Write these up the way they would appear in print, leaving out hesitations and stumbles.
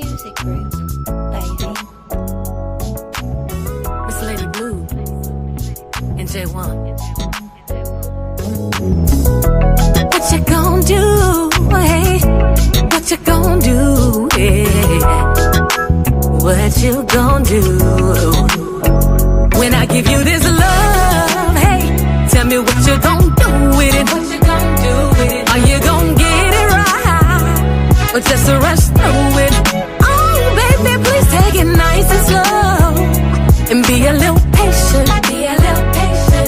music group, baby. Miss Lady Blue and J1. What you gon' do? Hey, what you gon' do? Yeah. What you gon' do? When I give you this love, hey, tell me what you gon' do with it. What you gon' do with it? Are you gon' get it right? Or just to rush through it? Oh, baby, please take it nice and slow. And be a little patient. Be a little patient.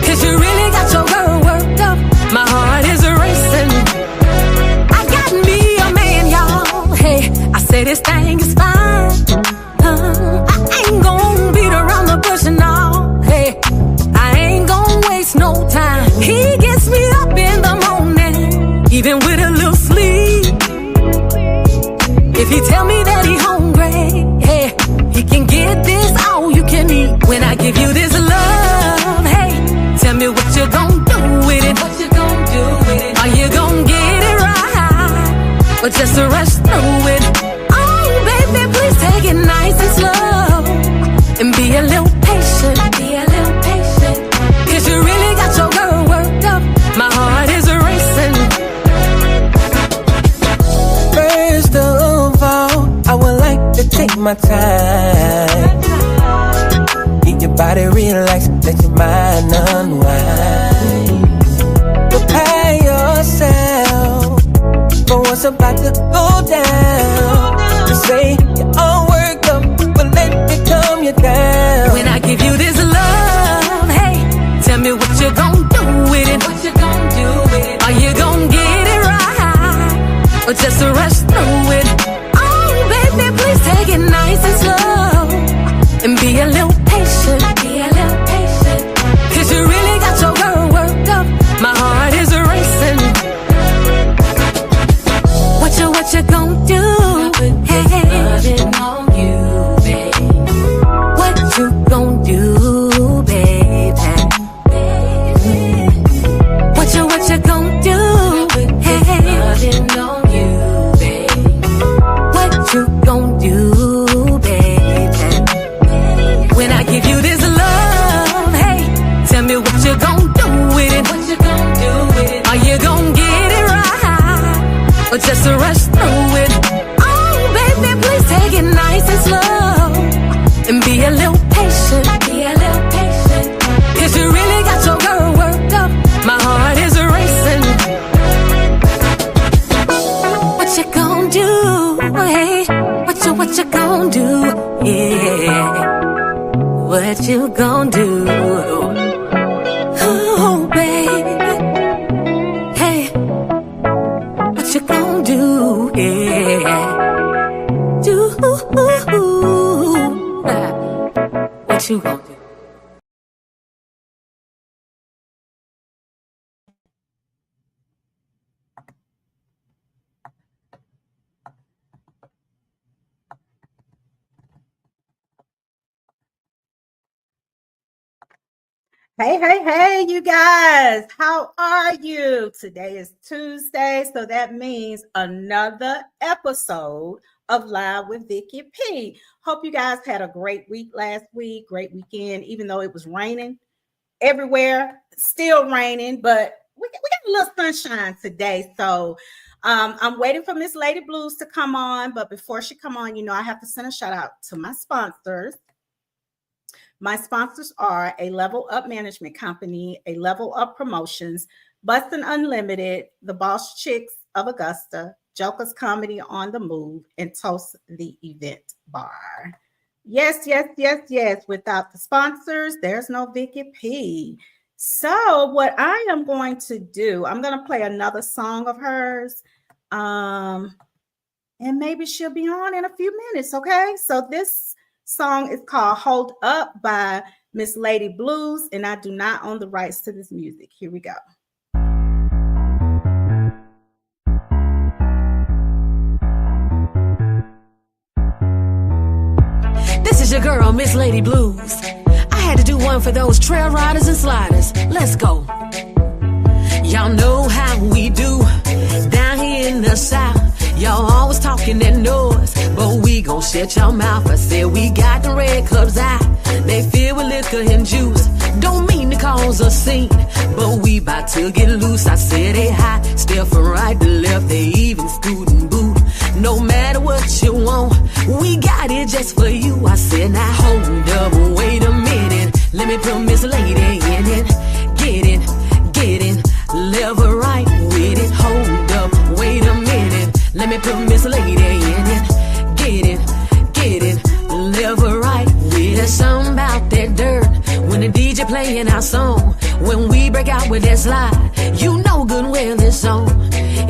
Cause you really got your girl worked up. My heart is racing. I got me a man, y'all. Hey, I say this thing is fine. I ain't gon' beat around the bush and all. Hey, I ain't gon' waste no time. He gets me up in the morning, even with a little sleep. If he tell me that he hungry, hey, he can get this all you can eat. When I give you this love, hey, tell me what you gon' do with it. What you gon' do with it? Are you gon' get it right? Or just to rush through it? Oh, baby, please take it nice and slow. And be a little patient. Be a little patient. Cause you really got your girl worked up. My heart is racing. First of all, I would like to take my time. Get your body relaxed, let your mind unwind. Prepare yourself for what's about to go down. You say you're all worked up, but let me calm you down. When I give you this love, hey, tell me what you gon' do with it. What you gon' do with it? Are you gon' get it right? Or just to rush through it? Oh, baby, please take it nice and slow. And be a little patient. Be a little patient. Cause you really got your girl worked up. My heart is racing. What you gon' do? Hey, loving on you, baby. What you gon' do, baby? What you gon' do? Hey, loving on you, baby. What you gon' do, baby? When I give you this love, hey, tell me what you gon' do with it. What you gon' do with it? Are you gon' get it right? Or just to rush through it? Oh, baby, please take it nice and slow. And be a little patient. Be a little patient. Cause you really got your girl worked up. My heart is racing. What you gon' do? Hey, what you gon' do? Yeah. What you gon' do? Oh, baby. Hey, what you gon' do? Yeah. Do what you gon' do? Hey, you guys, how are you? Today is Tuesday, so that means another episode of Live with Vicky P. Hope you guys had a great week last week, great weekend, even though it was raining everywhere, still raining, but we got a little sunshine today. So I'm waiting for Miss Lady Blues to come on, but before she come on, I have to send a shout out to my sponsors. My sponsors are a Level Up Management Company, a Level Up Promotions, Bustin' Unlimited, the Boss Chicks of Augusta, Joker's Comedy on the Move, and Toast the Event Bar. Yes. Without the sponsors, there's no Vicky P. So what I am going to do, I'm going to play another song of hers, and maybe she'll be on in a few minutes, okay? So this song is called Hold Up by Miss Lady Blues, and I do not own the rights to this music. Here we go. This is your girl, Miss Lady Blues. I had to do one for those trail riders and sliders. Let's go. Y'all know how we do down here in the South. Y'all always talking that noise, but we shut your mouth. I said we got the red clubs out. They filled with liquor and juice. Don't mean to cause a scene, but we bout to get loose. I said they hot, still from right to left. They even scootin' boot. No matter what you want, we got it just for you. I said now hold up, wait a minute. Let me put Miss Lady in it. Get in, live right with it. Hold up, wait a minute. Let me put Miss Lady in it. Get in, live right with it. There's something about that dirt when the DJ playing our song. When we break out with that slide, you know good well it's on.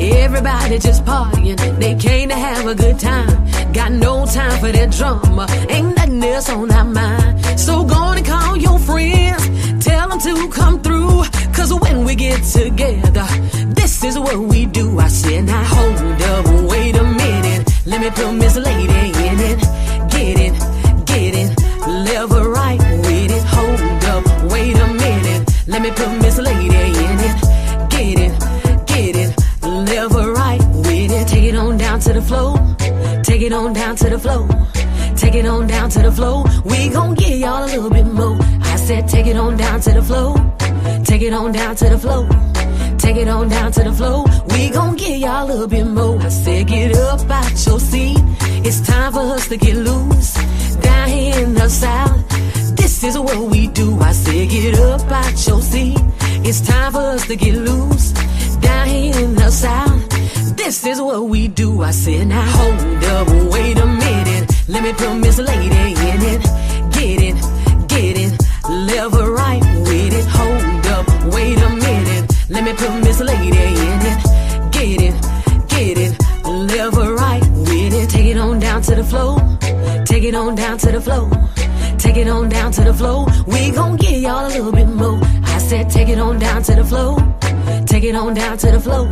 Everybody just partying, they came to have a good time. Got no time for that drama, ain't nothing else on our mind. So go on and call your friends, tell them to come through. Cause when we get together, this is what we do. I said now hold up, wait a minute. Let me put Miss Lady in it. Get in, live right with it. Hold up, wait a minute. Let me put Miss Lady in it. Get in, live right with it. Take it on down to the floor. Take it on down to the floor. Take it on down to the floor. We gon' give y'all a little bit more. I said take it on down to the floor. Take it on down to the floor. Take it on down to the floor. We gon' give y'all a little bit more. I said get up out your seat. It's time for us to get loose. Down here in the South, this is what we do. I said get up out your seat. It's time for us to get loose. Down here in the South, this is what we do. I said now hold up, wait a minute. Let me put Miss Lady in it. Get in, live right with it. Hold up, wait a minute. Let me put Miss Lady in it. Get in, live right with it. Take it on down to the floor. Take it on down to the floor. Take it on down to the floor. We gon' give y'all a little bit more. I said take it on down to the floor. Take it on down to the floor.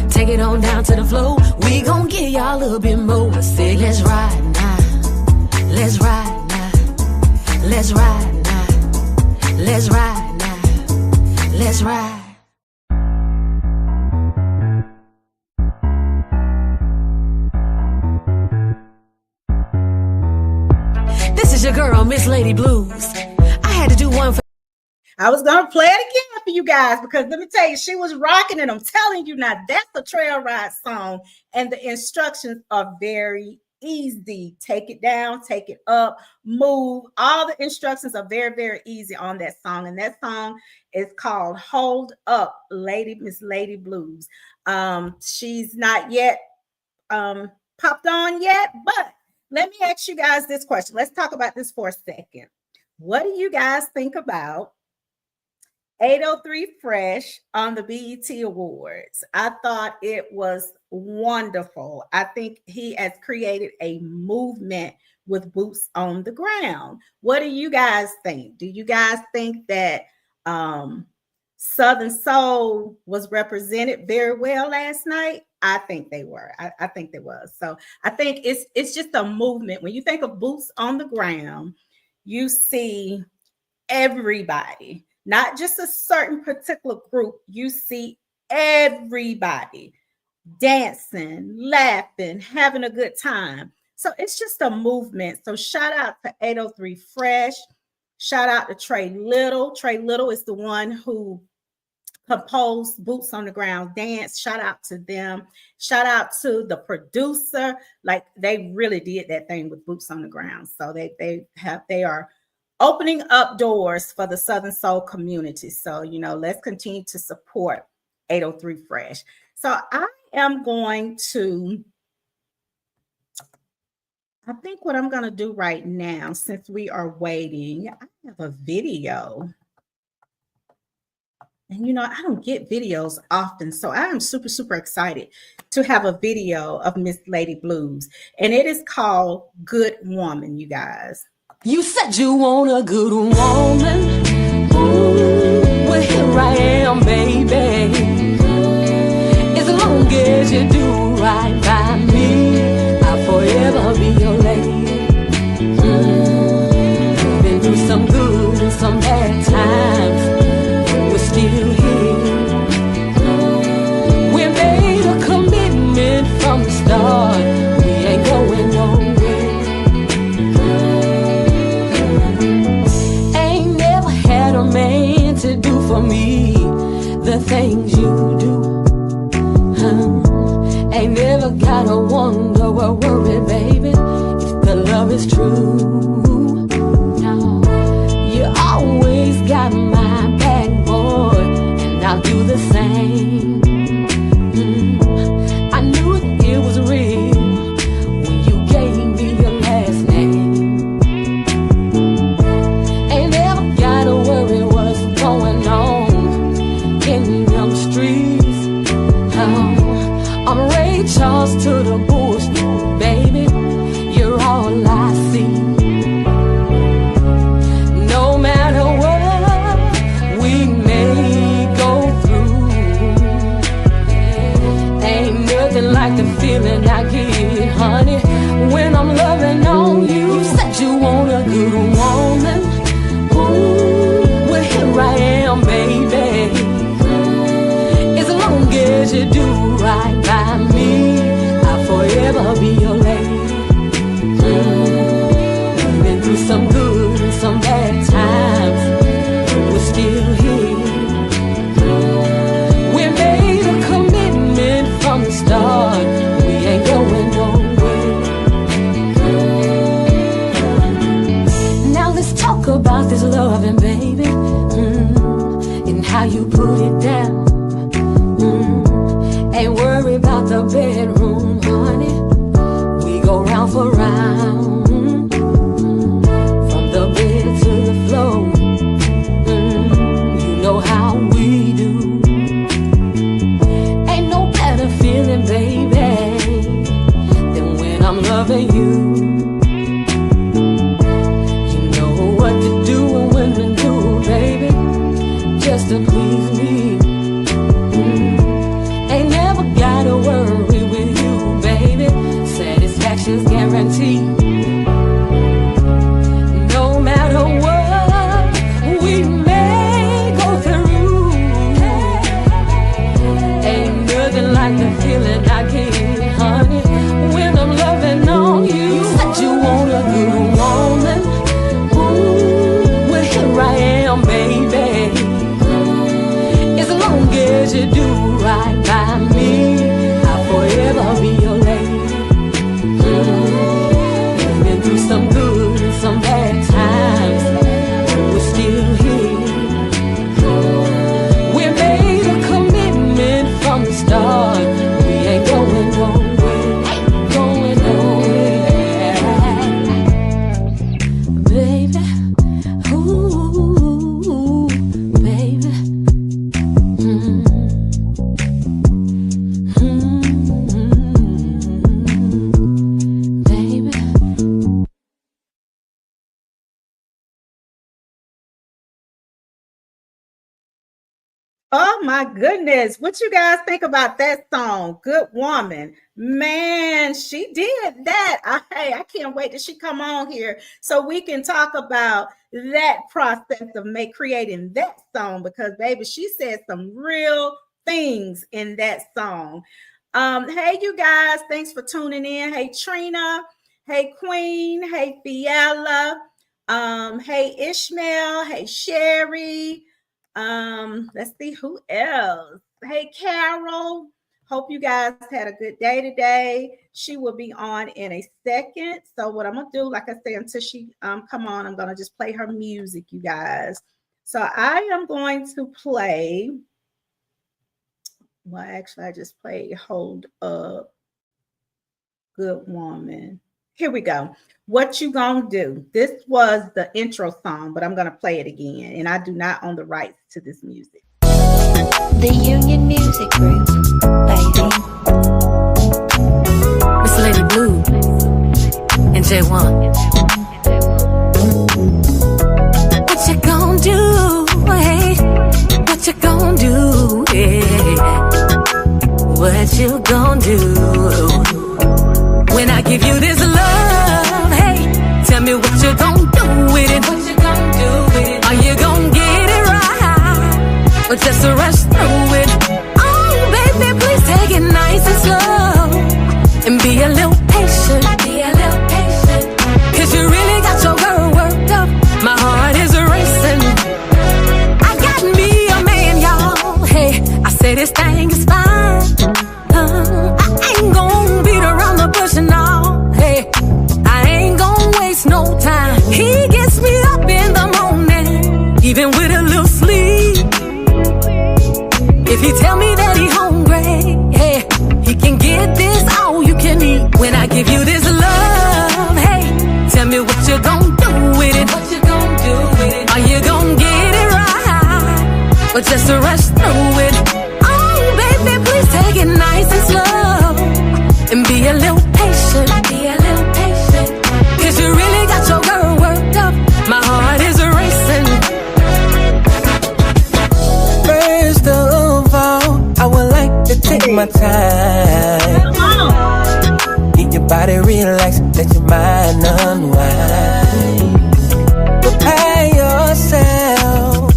Take it on down to the floor. We gon' give y'all a little bit more. I said let's ride now. Let's ride now. Let's ride now. Let's ride now. Let's ride. This is your girl, Miss Lady Blues. I had to do one for. I was going to play it again for you guys because let me tell you, she was rocking it. I'm telling you now, that's a trail ride song. And the instructions are very easy. Take it down, take it up, move. All the instructions are very, very easy on that song. And that song is called Hold Up, Miss Lady Blues. She's not yet popped on yet, but let me ask you guys this question. Let's talk about this for a second. What do you guys think about 803 Fresh on the BET Awards? I thought it was wonderful. I think he has created a movement with boots on the ground. What do you guys think? Do you guys think that Southern Soul was represented very well last night? I think they were. I think they was. So I think it's just a movement. When you think of boots on the ground, you see everybody, not just a certain particular group. You see everybody dancing, laughing, having a good time. So it's just a movement. So shout out to 803 Fresh. Shout out to Trey Little. Trey Little is the one who composed Boots on the Ground Dance. Shout out to them. Shout out to the producer. Like they really did that thing with Boots on the Ground. So they are opening up doors for the Southern Soul community. So, let's continue to support 803 Fresh. So I think what I'm going to do right now, since we are waiting, I have a video. And, I don't get videos often. So I am super, super excited to have a video of Miss Lady Blues. And it is called Good Woman, you guys. You said you want a good woman. Ooh, well, here I am, baby. As long as you do right by me, I'll forever be your lady. Been through some good and some bad times. We're still here. We made a commitment from the start. We ain't going nowhere. is true. No, you always got my back, boy, and I'll do the same. I knew it was real when you gave me your last name. Ain't never gotta worry what's going on in them streets. I'm Ray Charles to the bush, baby. You're all I see. No matter what we may go through, ain't nothing like the feeling I get, honey, when I'm loving on you. You said you want a good woman. Ooh, well here I am, baby. As long as you do right by me, I'll forever be your lady. We've been through some good and some bad times, we're still here. We made a commitment from the start, we ain't going nowhere. Now let's talk about this loving, baby, and how you put it down. Ain't worry about the bedroom, honey. We go round for round, from the bed to the floor. You know how we do. Ain't no better feeling, baby, than when I'm loving you. You know what to do and when to do, baby, just to please me. Ain't never gotta worry with you, baby. Satisfaction's guaranteed. No matter what we may go through, ain't nothing like the feeling I get, honey, when I'm loving on you. You said you want a good woman. Ooh, well here I am, baby. As long as you do right by me, I'll forever be your lady. We've been through some good and some bad times, we're still here. We made a commitment from the start, we ain't going nowhere, going nowhere. Baby, ooh, baby. Oh my goodness. What you guys think about that song? Good Woman. Man, she did that. I can't wait till she come on here so we can talk about that process of creating that song, because baby, she said some real things in that song. Hey you guys, thanks for tuning in. Hey Trina, hey Queen, hey Fiala, hey Ishmael, hey Sherry. Let's see who else. Hey Carol, hope you guys had a good day today. She will be on in a second. So what I'm gonna do, like I say, until she come on, I'm gonna just play her music, you guys. So I am going to play, well actually I just played Hold Up, Good Woman. Here we go. What You Gonna Do? This was the intro song, but I'm gonna play it again, and I do not own the rights to this music. The Union Music Group, baby. Miss Lady Blue and J1. What you gonna do? Hey, what you gonna do? Hey, what you gonna do? When I give you this love, hey, tell me what you gonna do with it. What you gonna do with it? Are you gonna get it right, or just rush through it? Oh, baby, please take it nice and slow, and be a little patient. Be a little patient, 'cause you really got your girl worked up. My heart is racing. I got me a man, y'all. Hey, I say this thing is fine. I ain't gonna beat around the bush and all. Hey, I ain't gonna waste mind unwind. Prepare yourself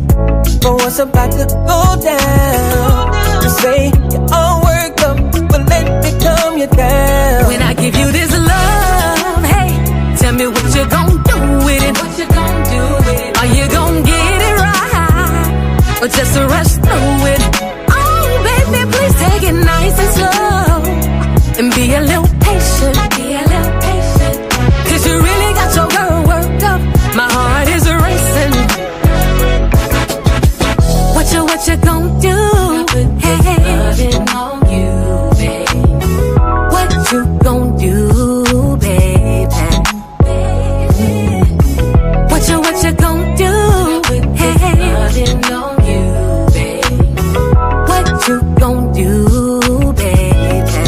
for what's about to go down. You say you're all worked up, but let it calm you down. When I give you this love, hey, tell me what you gon' do with it. What you gon' do with it? Are you gon' get it right, or just rush through it? Oh, baby, please take it nice and slow, and be a little patient. Be a little patient, 'cause you really got your girl worked up. My heart is racing. What you gon' do? Hey, loving on you, babe. What you gon' do, baby? What you gon' do? Hey, loving on you, babe. What you gon' do, baby?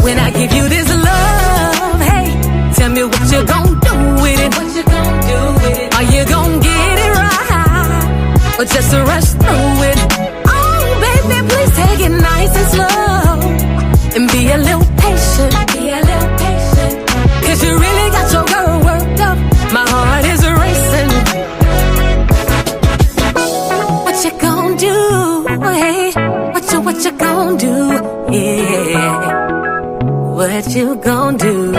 When I give you this love, hey, tell me what you gon' do with it. What you gon' do with it? Are you gon' get it right, or just rush through it? Oh, baby, please take it nice and slow, and be a little patient. Be a little patient, 'cause you really got your girl worked up. My heart is racing. What you gon' do? Hey, what you gon' do? Yeah, what you gon' do?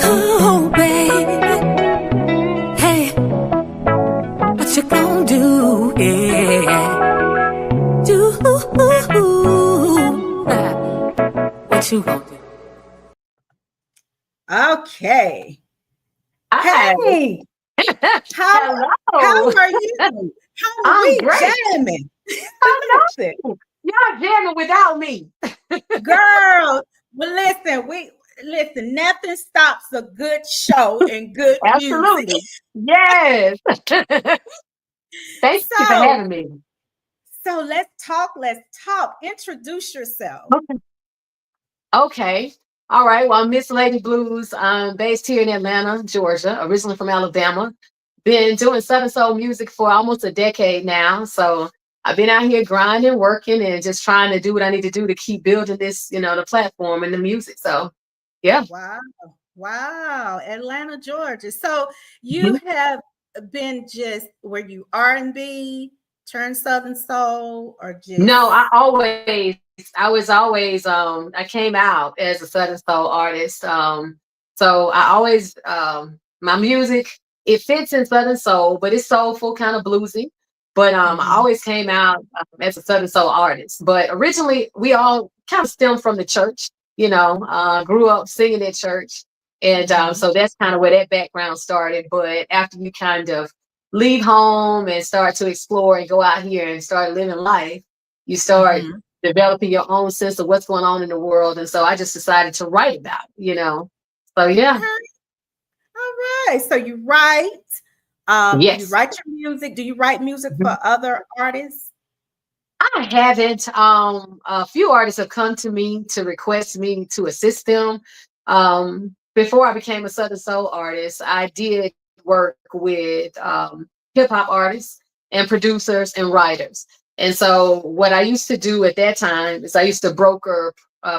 Oh, baby, hey, what you gon' do? Yeah, do what you gon' do? Okay. Hi. Hey, how Hello. are you? How are I'm we great. jamming? Listen, Y'all jamming without me. girl. Well, listen. Nothing stops a good show and good music. Absolutely. Yes. Thank you for So, having me. so let's talk. Let's talk. Introduce yourself. Okay. All right. Well, I'm Miss Lady Blues. I'm based here in Atlanta, Georgia, originally from Alabama. Been doing Southern Soul music for almost a decade now. So I've been out here grinding, working, and just trying to do what I need to do to keep building this, the platform and the music. So, yeah. Wow. Wow. Atlanta, Georgia. So you have been just were you R&B, turn Southern Soul, or just No, I was always, I came out as a Southern Soul artist. So I always, my music, it fits in Southern Soul, but it's soulful, kind of bluesy. But I Mhm. always came out as a Southern Soul artist. But originally, we all kind of stemmed from the church, grew up singing at church. And Mhm. so that's kind of where that background started. But after you kind of leave home and start to explore and go out here and start living life, you start Mhm. developing your own sense of what's going on in the world. And so I just decided to write about it. So yeah, Okay. All right. So you yes. write your music. Do you write music for other artists? I haven't. A few artists have come to me to request me to assist them. Before I became a Southern Soul artist, I did work with hip hop artists and producers and writers. And so, what I used to do at that time is I used to broker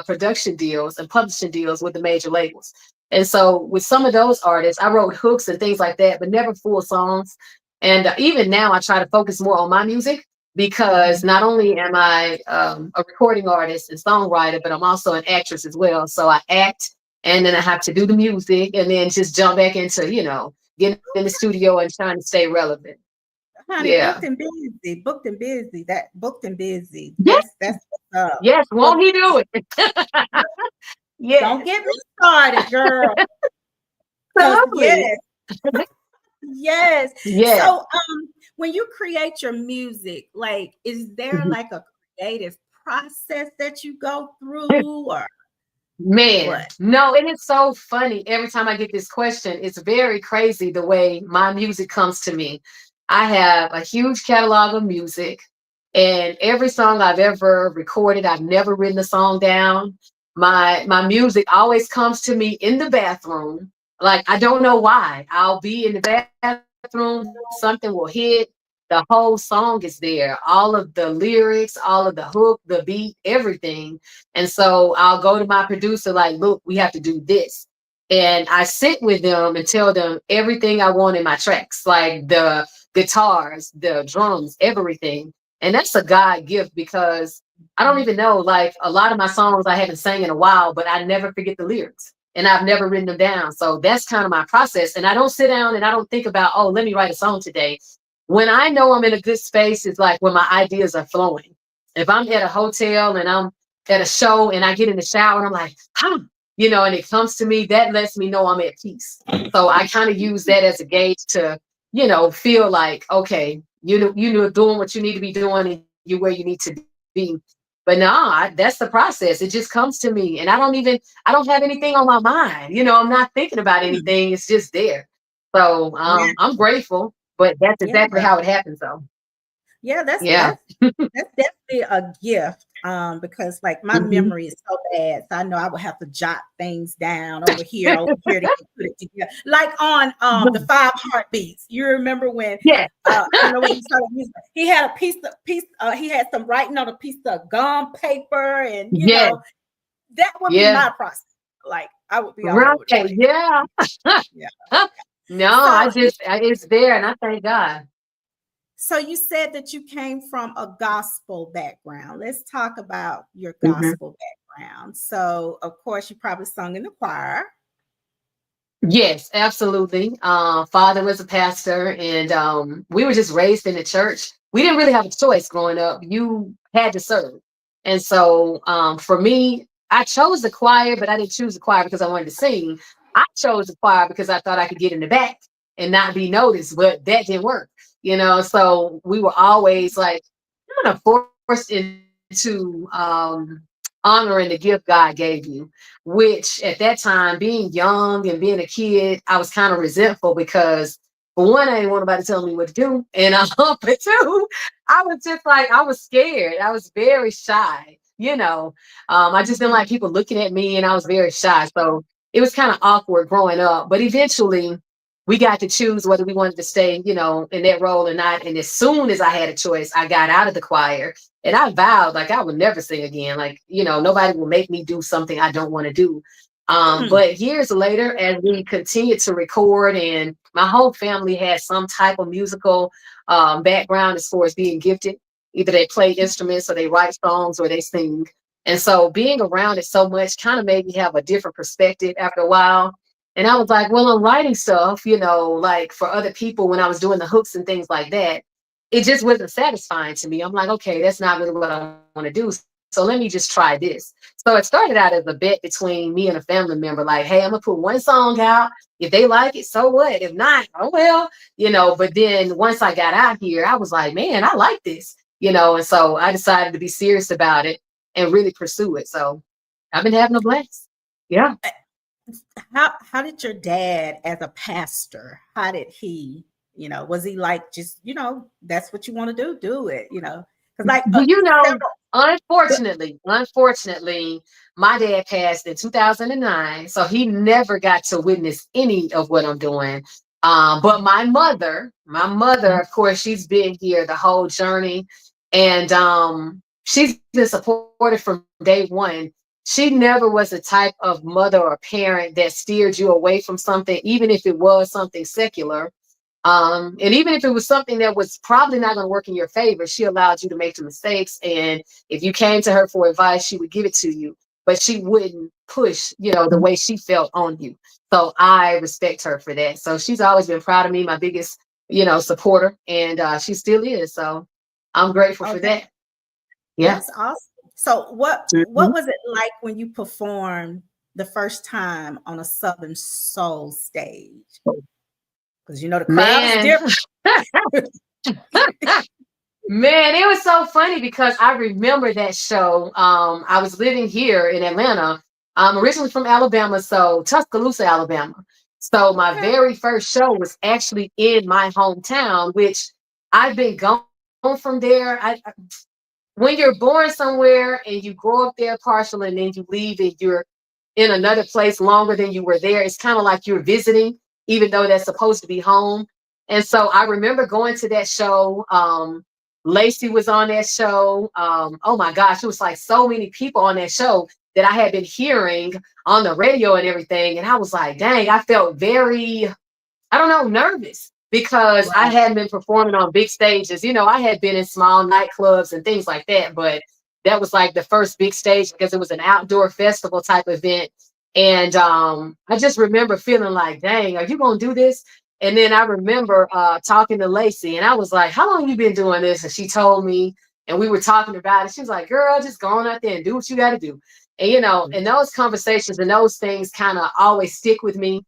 production deals and publishing deals with the major labels. And so, with some of those artists, I wrote hooks and things like that, but never full songs. And even now, I try to focus more on my music because not only am I a recording artist and songwriter, but I'm also an actress as well. So I act, and then I have to do the music, and then just jump back into, getting in the studio and trying to stay relevant. Honey, Yeah. booked and busy, booked and busy. That booked and busy. Yes. That's what's up. Yes. Well, Won't he do it? don't Yes. get me started, girl. 'Cause Absolutely. yes, yes. Yes. So, when you create your music, like, is there like a creative process that you go through, or Man, what? no, and it's so funny. Every time I get this question, it's very crazy the way my music comes to me. I have a huge catalog of music, and every song I've ever recorded, I've never written a song down. My music always comes to me in the bathroom. Like I don't know why. I'll be in the bathroom, something will hit, the whole song is there. All of the lyrics, all of the hook, the beat, everything. And so I'll go to my producer, like, look, we have to do this. and I sit with them and tell them everything I want in my tracks, like the guitars, the drums, everything. And that's a God gift because I don't even know, like a lot of my songs I haven't sang in a while, but I never forget the lyrics and I've never written them down. So that's kind of my process. And I don't sit down and I don't think about, oh, let me write a song today. When I know I'm in a good space, it's like when my ideas are flowing. If I'm at a hotel and I'm at a show and I get in the shower and I'm like, and it comes to me, that lets me know I'm at peace. So I kind of use that as a gauge to, feel like, okay, you doing what you need to be doing and you where you need to be. But no, that's the process. It just comes to me and I don't have anything on my mind. I'm not thinking about anything. It's just there. So I'm grateful, but that's exactly how it happened. So yeah, that's yeah. that's definitely a gift. Because like my Mhm. memory is so bad, so I know I would have to jot things down over here to put it together. Like on the 5 Heartbeats. You remember when Yeah. I don't know what he started using. He had he had some writing on a piece of gum paper, and Yeah. that would be Yeah. my process. Like I would be all Right. over the place. Yeah. Yeah. No, So it's there and I thank God. So you said that you came from a gospel background. Let's talk about your Mhm. gospel background. So, of course, you probably sung in the choir. Yes, absolutely. Father was a pastor, and we were just raised in the church. We didn't really have a choice growing up. You had to serve. And so for me, I chose the choir, but I didn't choose the choir because I wanted to sing. I chose the choir because I thought I could get in the back and not be noticed, but that didn't work, So we were always like kind of forced into honoring the gift God gave you, which at that time, being young and being a kid, I was kind of resentful because for one, I didn't want nobody telling me what to do. And for two, I was just like, I was scared. I was very shy, I just didn't like people looking at me and I was very shy. So it was kind of awkward growing up. But eventually we got to choose whether we wanted to stay, in that role or not. And as soon as I had a choice, I got out of the choir and I vowed like I would never sing again. Like, nobody will make me do something I don't want to do. But years later, as we continued to record, and my whole family had some type of musical background as far as being gifted. Either they play instruments or they write songs or they sing. And so being around it so much kind of made me have a different perspective after a while. And I was like, well, I'm writing stuff, like for other people when I was doing the hooks and things like that. It just wasn't satisfying to me. I'm like, okay, that's not really what I want to do. So let me just try this. So it started out as a bet between me and a family member, like, hey, I'm gonna put one song out. If they like it, so what? If not, oh well, But then once I got out here, I was like, man, I like this, and so I decided to be serious about it and really pursue it. So I've been having a blast. Yeah. How did your dad, as a pastor, how did he, was he like just, that's what you want to do it, because like Well, several, unfortunately, my dad passed in 2009, so he never got to witness any of what I'm doing. But my mother, of course, she's been here the whole journey, and she's been supported from day one. She never was the type of mother or parent that steered you away from something, even if it was something secular. And even if it was something that was probably not going to work in your favor, she allowed you to make the mistakes. And if you came to her for advice, she would give it to you, but she wouldn't push, the way she felt on you. So I respect her for that. So she's always been proud of me, my biggest, supporter, and she still is. So I'm grateful for okay, that. Yeah. that's awesome. So what Mhm. was it like when you performed the first time on a Southern Soul stage? Because the crowd is Man. different. Man, it was so funny because I remember that show. I was living here in Atlanta. I'm originally from Alabama, so Tuscaloosa, Alabama. So my Okay. very first show was actually in my hometown, which I've been gone from there. When you're born somewhere and you grow up there partial and then you leave and you're in another place longer than you were there, it's kind of like you're visiting, even though that's supposed to be home. And so I remember going to that show. Lacey was on that show. Oh my gosh, it was like so many people on that show. that I had been hearing on the radio and everything. And I was like, dang, I felt very, I don't know, nervous because I Right. hadn't been performing on big stages. You know, I had been in small nightclubs and things like that, but that was like the first big stage because it was an outdoor festival type event. And I just remember feeling like, dang, are you gonna do this? And then I remember talking to Lacey, and I was like, how long you been doing this? And she told me, and we were talking about it. She was like, girl, just go on out there and do what you got to do. And you know, and those conversations and those things kind of always stick with me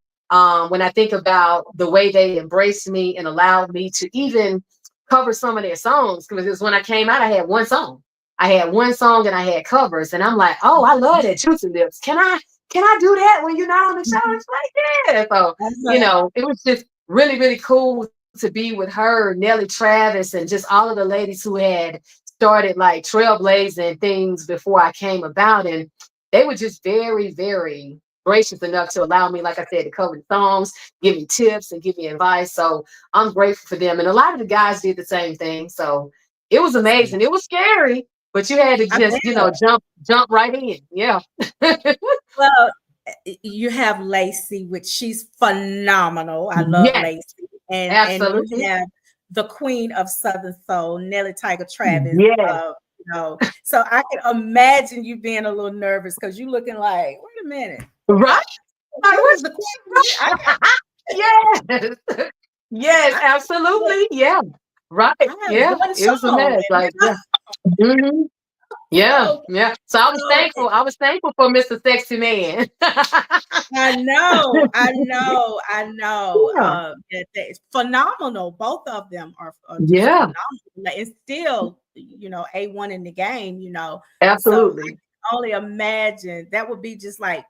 when I think about the way they embraced me and allowed me to even cover some of their songs. Because when I came out, I had one song. I had one song and I had covers, and I'm like, oh, I love that Juicy Lips. Can I do that when you're not on the show? It's like, yeah. So, you know, it was just really, really cool to be with her, Nelly Travis, and just all of the ladies who had started like trailblazing things before I came about. And they were just very, very gracious enough to allow me, like I said, to cover the songs, give me tips and give me advice. So I'm grateful for them. And a lot of the guys did the same thing. So it was amazing. It was scary, but you had to I just, you know, bet. jump right in. Yeah. Well, you have Lacey, which she's phenomenal. I love Yes, Lacey, and you absolutely. have the queen of Southern Soul, Nelly Tiger Travis. Yes. You know, so I can imagine you being a little nervous because you looking like, wait a minute, Right? I, Like, who is the queen? yes. Yes, absolutely. Yeah. I Right. have Yeah. one It was a song, mess. and Like, yeah. Mhm. Yeah. so, Yeah. So I was so thankful. I was thankful for Mr. Sexy Man. I know. Yeah. It's phenomenal. Both of them are just Yeah. phenomenal. Like, it's still, you know, A1 in the game, you know. So I Absolutely. can only imagine that would be just like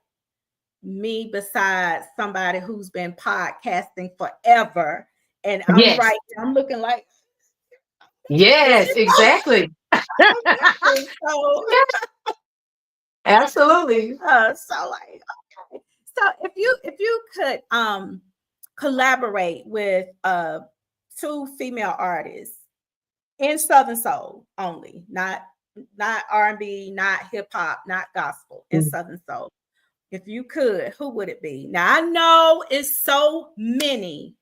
me beside somebody who's been podcasting forever. And Yes. I'm looking like, is Yes, this exactly. so Absolutely. so like okay. So if you could collaborate with two female artists in Southern Soul only, not R&B, not hip hop, not gospel, in Southern Soul. If you could, who would it be? Now I know it's so many.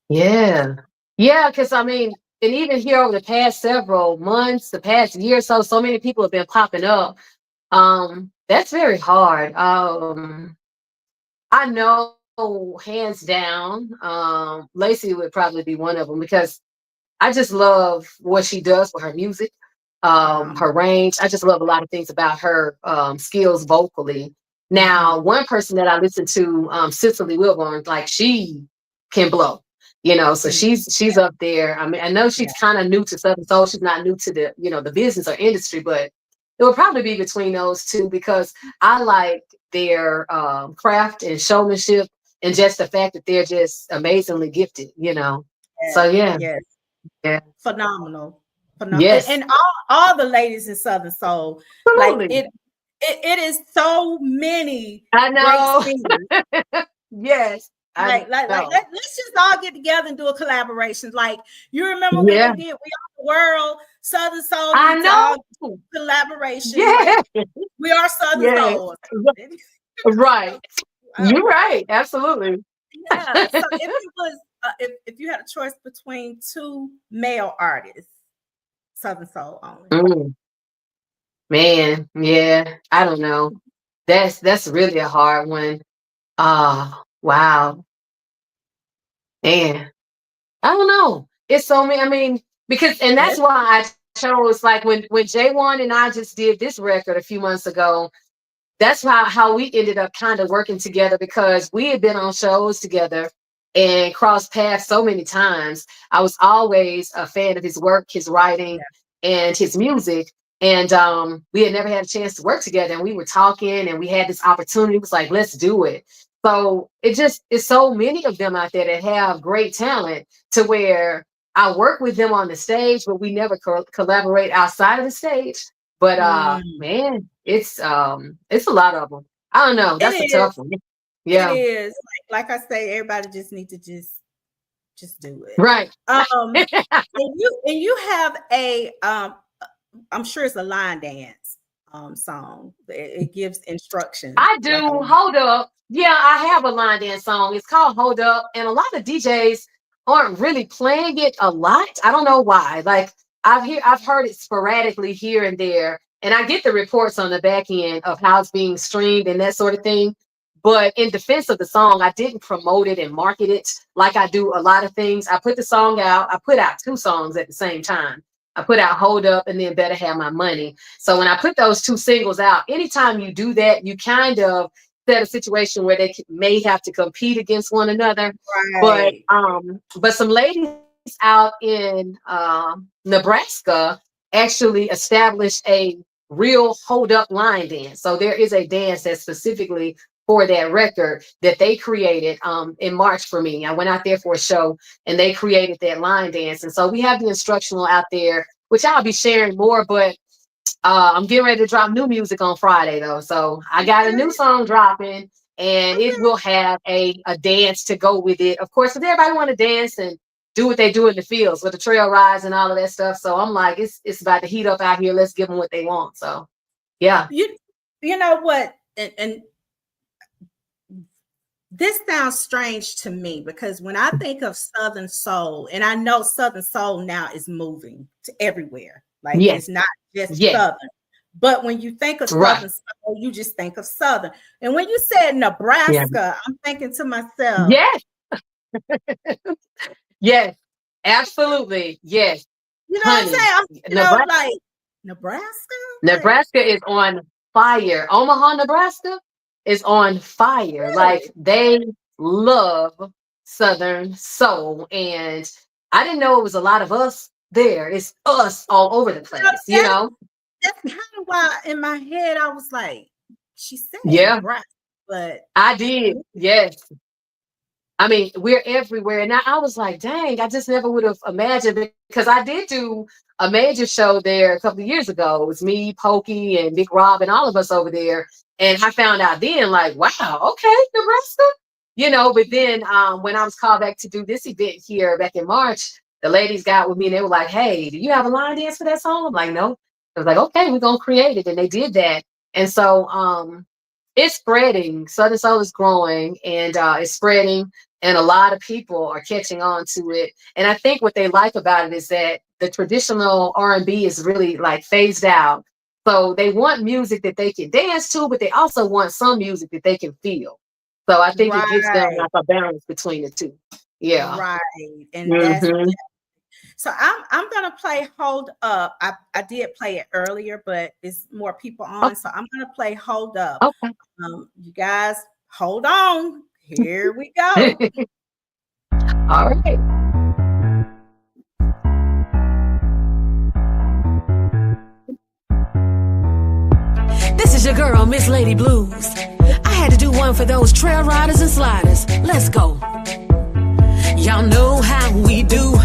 Yeah. Yeah, because I mean, and even here over the past several months, the past year or so, so many people have been popping up. That's very hard. I know hands down, Lacey would probably be one of them because I just love what she does with her music, Um, her range. I just love a lot of things about her skills vocally. mhm. Now, one person that I listen to, Cicely Wilburn, like she can blow, you know, so Mm, she's up there. I mean, I know yeah, she's kind of new to Southern Soul. She's not new to the, you know, the business or industry, but it will probably be between those two because I like their craft and showmanship and just the fact that they're just amazingly gifted, you know. So yes, yeah, yes. yeah. Phenomenal. Phenomenal. Yes, And all the ladies in Southern Soul, like absolutely. it is so many I great know. singers. Yes, I know. Let's just all get together and do a collaboration. Like you remember when they Yeah, did We Are the World, Southern Soul I need to all know. collaboration, like Yeah, We Are Southern yes. Soul. Right. You're Right. right. Absolutely. Yeah. So if it was if you had a choice between two male artists, Southern Soul only. Mm, man, yeah. I don't know. That's really a hard one. Wow. Man. I don't know. It's so many. I mean, because and that's Yes. why I chose like when J1 and I just did this record a few months ago. That's how we ended up kind of working together because we had been on shows together and crossed paths so many times. I was always a fan of his work, his writing, and his music. And we had never had a chance to work together. And we were talking and we had this opportunity. It was like, let's do it. So it just it's so many of them out there that have great talent to where I work with them on the stage, but we never collaborate outside of the stage. But Mm, man, it's a lot of them. I don't know. it That's a tough is. one. It Yeah. is. Like I say, everybody just need to just do it. Right. And you have a I'm sure it's a line dance song. It gives instructions. I do. Hold up. Yeah, I have a line dance song. It's called Hold Up. And a lot of DJs aren't really playing it a lot. I don't know why. Like I've heard it sporadically here and there. And I get the reports on the back end of how it's being streamed and that sort of thing. But in defense of the song, I didn't promote it and market it like I do a lot of things. I put the song out. I put out 2 songs at the same time. I put out Hold Up and then Better Have My Money. So when I put those 2 singles out, anytime you do that, you kind of set a situation where they may have to compete against one another. Right. But some ladies out in Nebraska actually established a real Hold Up line dance. So there is a dance that's specifically for that record that they created in March for me. I went out there for a show and they created that line dance. And so we have the instructional out there, which I'll be sharing more, but I'm getting ready to drop new music on Friday though. So I got a new song dropping and it will have a dance to go with it. Of course, if everybody want to dance and do what they do in the fields with the trail rides and all of that stuff. So I'm like, it's about to heat up out here. Let's give them what they want. So yeah. You know what? And this sounds strange to me because when I think of Southern Soul, and I know Southern Soul now is moving to everywhere. Like it's not just Southern. But when you think of Southern Soul, you just think of Southern. And when you said Nebraska, I'm thinking to myself, yes. Yes, absolutely. Yes. You know what I'm saying? Nebraska? Like Nebraska? Nebraska is on fire. Omaha, Nebraska is on fire. Really? Like they love Southern Soul. And I didn't know it was a lot of us there. It's us all over the place, you know? That's kind of why in my head I was like, she said Nebraska, but I did, yes. I mean, we're everywhere. And I was like, dang, I just never would have imagined because I did do a major show there a couple of years ago. It was me, Pokey, and Big Rob, and all of us over there. And I found out then, like, wow, okay, Nebraska. You know, but then when I was called back to do this event here back in March, the ladies got with me and they were like, hey, do you have a line dance for that song? I'm like, no. I was like, okay, we're going to create it. And they did that. And so it's spreading. Southern Soul is growing and it's spreading. And a lot of people are catching on to it. And I think what they like about it is that the traditional R&B is really like phased out. So they want music that they can dance to, but they also want some music that they can feel. So I think it gives them like a balance between the two. Yeah. Right. And that's so I'm gonna play Hold Up. I did play it earlier, but it's more people on. So I'm gonna play Hold Up. Okay. You guys hold on. Here we go. All right. This is your girl, Miss Lady Blues. I had to do one for those trail riders and sliders. Let's go. Y'all know how we do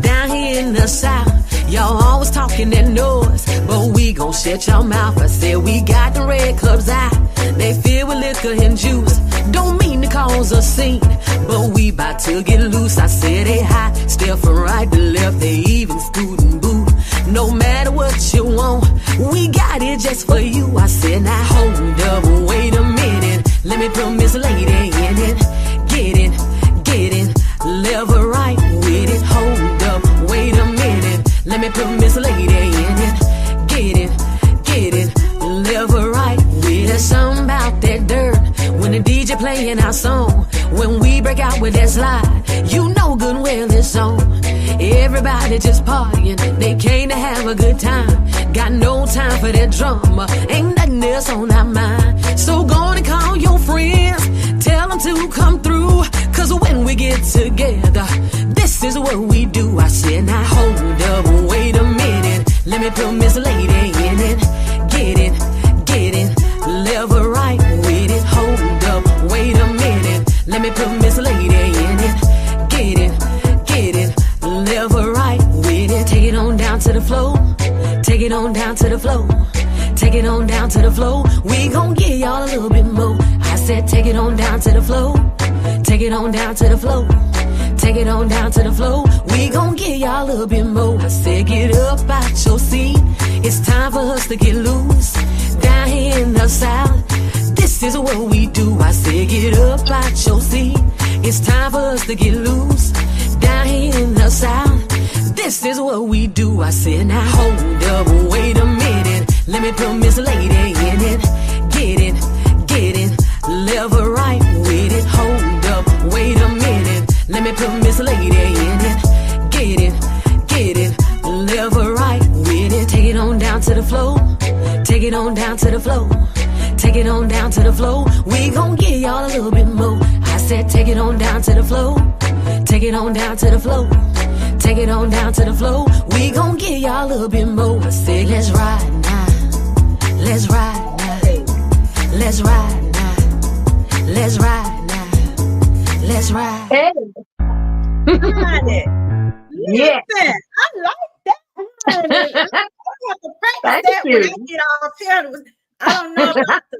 down here in the South. Y'all always talking that noise, but we gon' shut your mouth. I said we got the red clubs out. They filled with liquor and juice. Don't mean to cause a scene, but we bout to get loose. I said they hot, step from right to left. They even scoot and boot. No matter what you want, we got it just for you. I said now hold up, wait a minute. Let me put Miss Lady in it. Get in, level right with it. Hold up, wait a minute. Let me put Miss Lady in it. Get in, level right with it. There's something about that dirt when the DJ playing our song. When we break out with that slide, you know good and well it's on. Everybody just partying, they came to have a good time. Got no time for that drama, ain't nothing else on our mind. So go on and call your friends, tell them to come through. Cause when we get together, this is what we do. I said now hold up, wait a minute. Let me put Miss Lady in it. Get in, level right with it. Hold up, wait a minute. Let me put Miss Lady in it. Get in, level right with it. Take it on down to the floor. Take it on down to the floor. Take it on down to the floor. We gon' give y'all a little bit more. I said take it on down to the floor. Take it on down to the floor. take it on down to the floor. We gon' give y'all a little bit more. I said, get up out your seat. It's time for us to get loose. Down here in the South, this is what we do. I said, get up out your seat. It's time for us to get loose. Down here in the South, this is what we do. I said, now hold up, wait a minute. Let me put Miss Lady in it. Get it, left or right with it. Hold up, wait a minute. Let me put Miss Lady in it. Get it, left or right with it. Take it on down to the floor. Take it on down to the floor. Take it on down to the floor. We gon' give y'all a little bit more. I said, take it on down to the floor. Take it on down to the floor. Take it on down to the floor. We gon' give y'all a little bit more. I said, let's ride now. Let's ride now. Let's ride now. Let's ride now. Let's ride. Hey. Honey, Yeah. listen, I like that. Honey. I have to practice Thank that when I you. get off here. I don't know about to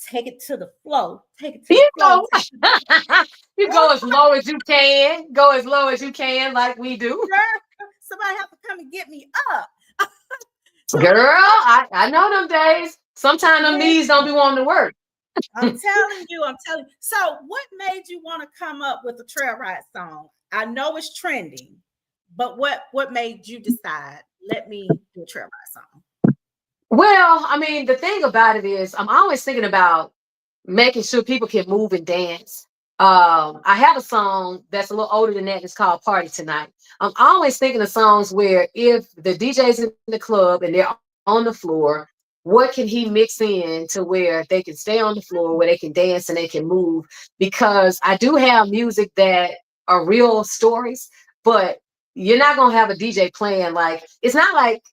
take it to the flow. Take it to You the flow. go. You go as low as you can. Go as low as you can, like we do. Somebody have to come and get me up. Girl, I know them days. Sometimes them knees don't be wanting to work. I'm telling you. So what made you want to come up with a trail ride song? I know it's trending, but what made you decide, let me do a trail ride song? Well, I mean, the thing about it is I'm always thinking about making sure people can move and dance. I have a song that's a little older than that. It's called Party Tonight. I'm always thinking of songs where if the DJ's in the club and they're on the floor, what can he mix in to where they can stay on the floor, where they can dance and they can move? Because I do have music that are real stories, but you're not going to have a DJ playing like, it's not like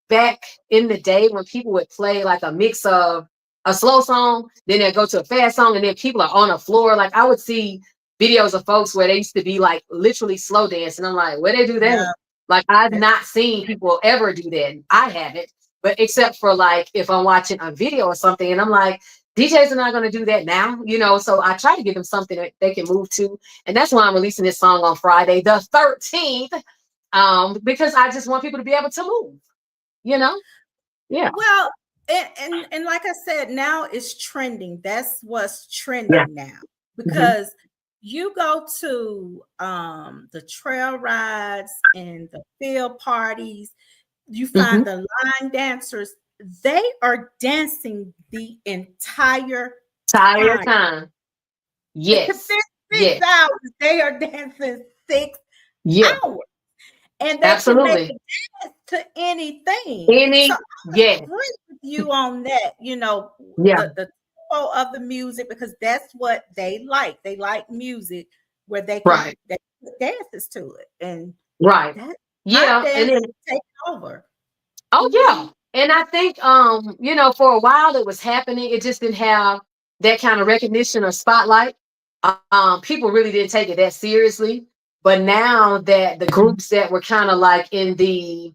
back in the day when people would play like a mix of a slow song, then they'd go to a fast song, and then people are on the floor. Like I would see videos of folks where they used to be like literally slow dancing. I'm like, where they do that? Yeah. Like I've not seen people ever do that. I haven't, but except for like if I'm watching a video or something, and I'm like, DJs are not going to do that now, you know. So I try to give them something that they can move to, and that's why I'm releasing this song on Friday, the 13th, because I just want people to be able to move, you know. Yeah. Well, and like I said, now it's trending. That's what's trending now, because you go to the trail rides and the field parties, you find the line dancers, they are dancing the entire time. Yes. 6 hours. They are dancing 6 Yeah. hours. And they Absolutely. can make a dance to anything. So I agree with you on that, you know, the tempo of the music, because that's what they like. They like music where they can they put dances to it. And and then take over. Oh yeah. And I think you know, for a while it was happening. It just didn't have that kind of recognition or spotlight. People really didn't take it that seriously. But now that the groups that were kind of like in the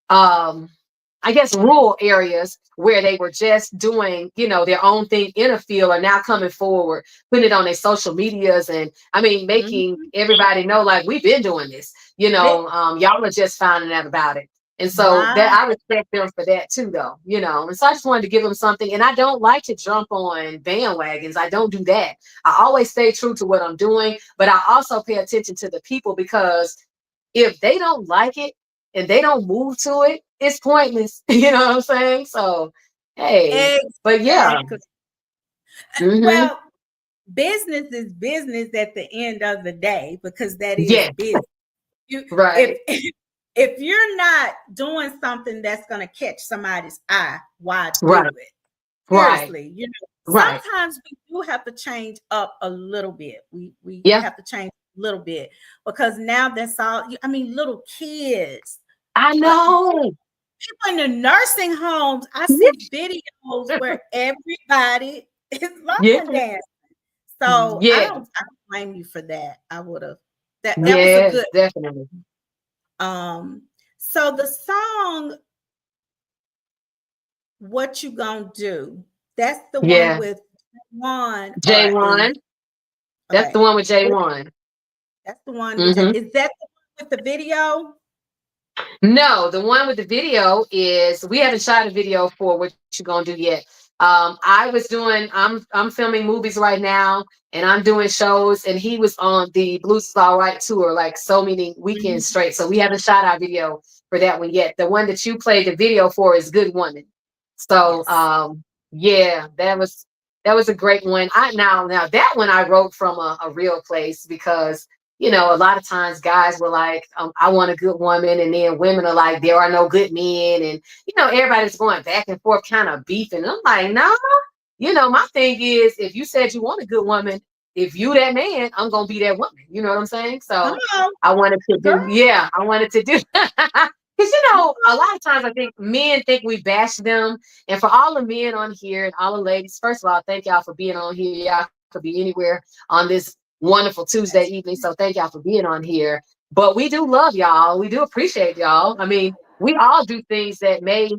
I guess rural areas where they were just doing, you know, their own thing in a field are now coming forward, putting it on their social medias, and I mean making everybody know like we've been doing this, you know, y'all are just finding out about it. And so that I respect them for that too, though, you know. And so I just wanted to give them something. And I don't like to jump on bandwagons. I don't do that. I always stay true to what I'm doing, but I also pay attention to the people, because if they don't like it and they don't move to it, it's pointless. You know what I'm saying? So, hey, but yeah. Well, business is business at the end of the day, because that is business. If you're not doing something that's going to catch somebody's eye, why do it? Seriously, you know, sometimes we do have to change up a little bit. We have to change a little bit, because now that's all. I mean, little kids. I know. People in the nursing homes, I see videos where everybody is line dancing. So I don't blame you for that. I would have. That was a good. Definitely. So the song "What You Gonna Do," that's the one with J1. J1. That's the one with J1. That's the one with Mhm. is that the one with the video? No, the one with the video is we haven't shot a video for what you're gonna do yet. I'm filming movies right now and I'm doing shows, and he was on the Blues is All Right tour like so many Mhm. weekends straight. So we haven't shot our video for that one yet. The one that you played the video for is Good Woman. So Yes. yeah, that was a great one. Now that one I wrote from a real place because a lot of times guys were like, I want a good woman. And then women are like, there are no good men. And, everybody's going back and forth, kind of beefing. I'm like, no, my thing is, if you said you want a good woman, if you that man, I'm going to be that woman. You know what I'm saying? Come So on, I wanted to girl. do, yeah, I wanted to do, because, a lot of times I think men think we bash them. And for all the men on here and all the ladies, first of all, thank y'all for being on here. Y'all could be anywhere on this wonderful Tuesday evening. So thank y'all for being on here. But we do love y'all. We do appreciate y'all. I mean, we all do things that may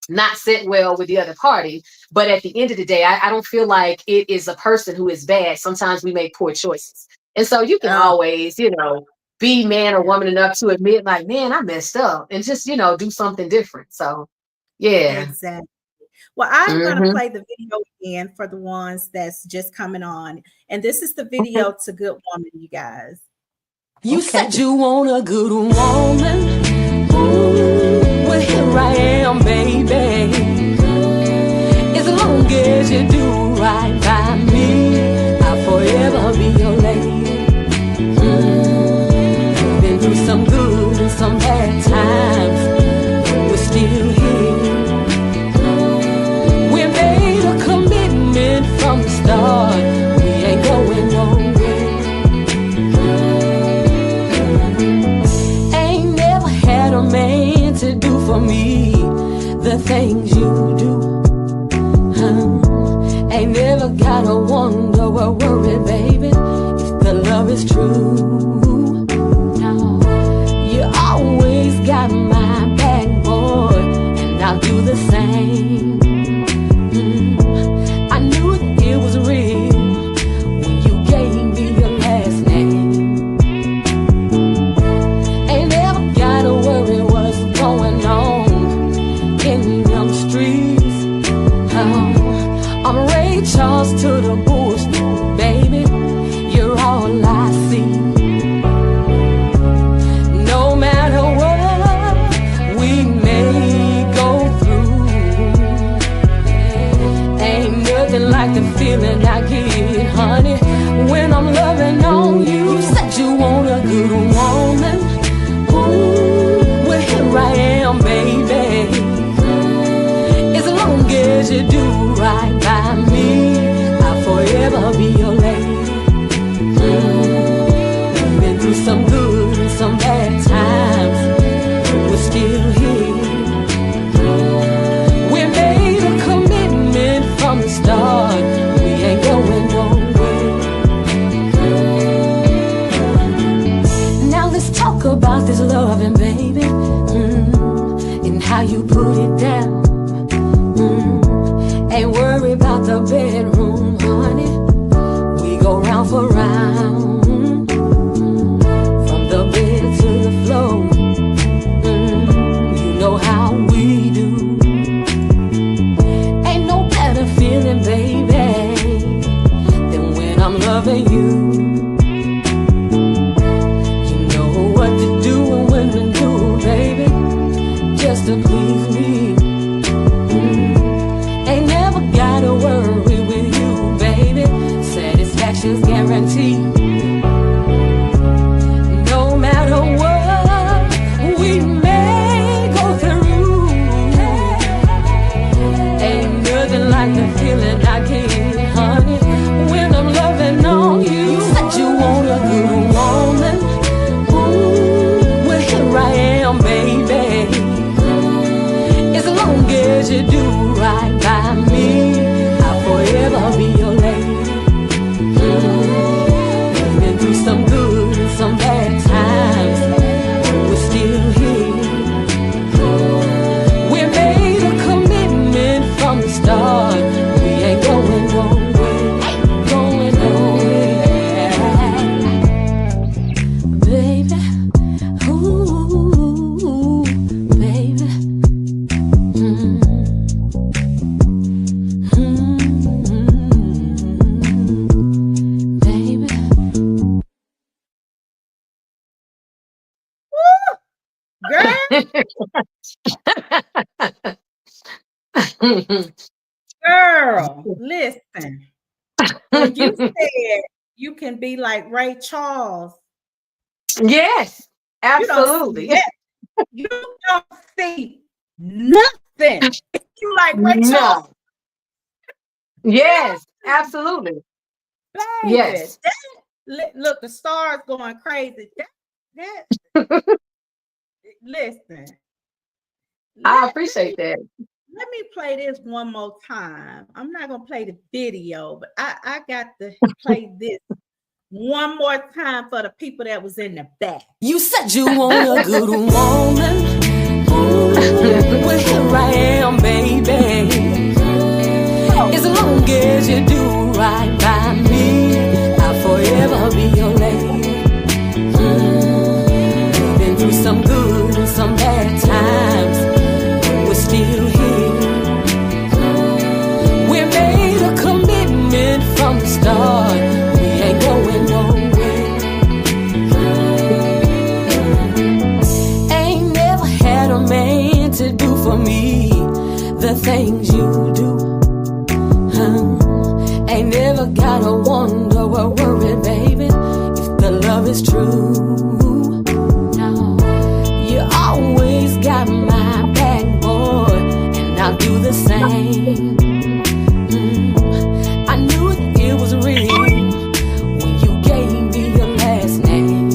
not sit well with the other party. But at the end of the day, I don't feel like it is a person who is bad. Sometimes we make poor choices. And so you can Oh, always, be man or yeah, woman enough to admit, like, man, I messed up and just, do something different. So, yeah. exactly. Well, I'm gonna Hmm. play the video again for the ones that's just coming on. And this is the Okay. video to Good Woman, you guys. You said you want a good woman. Ooh, well, here I am, baby. As long as you do right by me, I'll forever be your lady. Been through some good and some bad times. We're still here. We made a commitment from the start. We ain't going nowhere. Ain't never had a man to do for me the things you do. Ain't never gotta wonder or worry, baby, if the love is true. No, you always got my back, boy, and I'll do the same. I knew it was real when you gave me your last name. Ain't never gotta worry what's going on in them streets. I'm Ray Charles to the bush, baby. You're all I see. Girl, listen. When you said you can be like Ray Charles, Yes, you don't see absolutely. that. You don't see nothing. You like Ray Charles, No. Yes, absolutely. baby. Yes. Look, the stars going crazy. That listen. I Let appreciate that. let me play this one more time. I'm not gonna play the video, but I got to play this one more time for the people that was in the back. You said you want a good woman. Ooh, well, here I am, baby. As long as you do right by me, I'll forever be your lady. We've been through some good and some bad times, but we're still here. We made a commitment from the start. We ain't going nowhere. Ain't never had a man to do for me the things you do. Ain't never gotta wonder or worry, baby, if the love is true. No, you always got my back, boy, and I'll do the same. I knew it was real when you gave me your last name.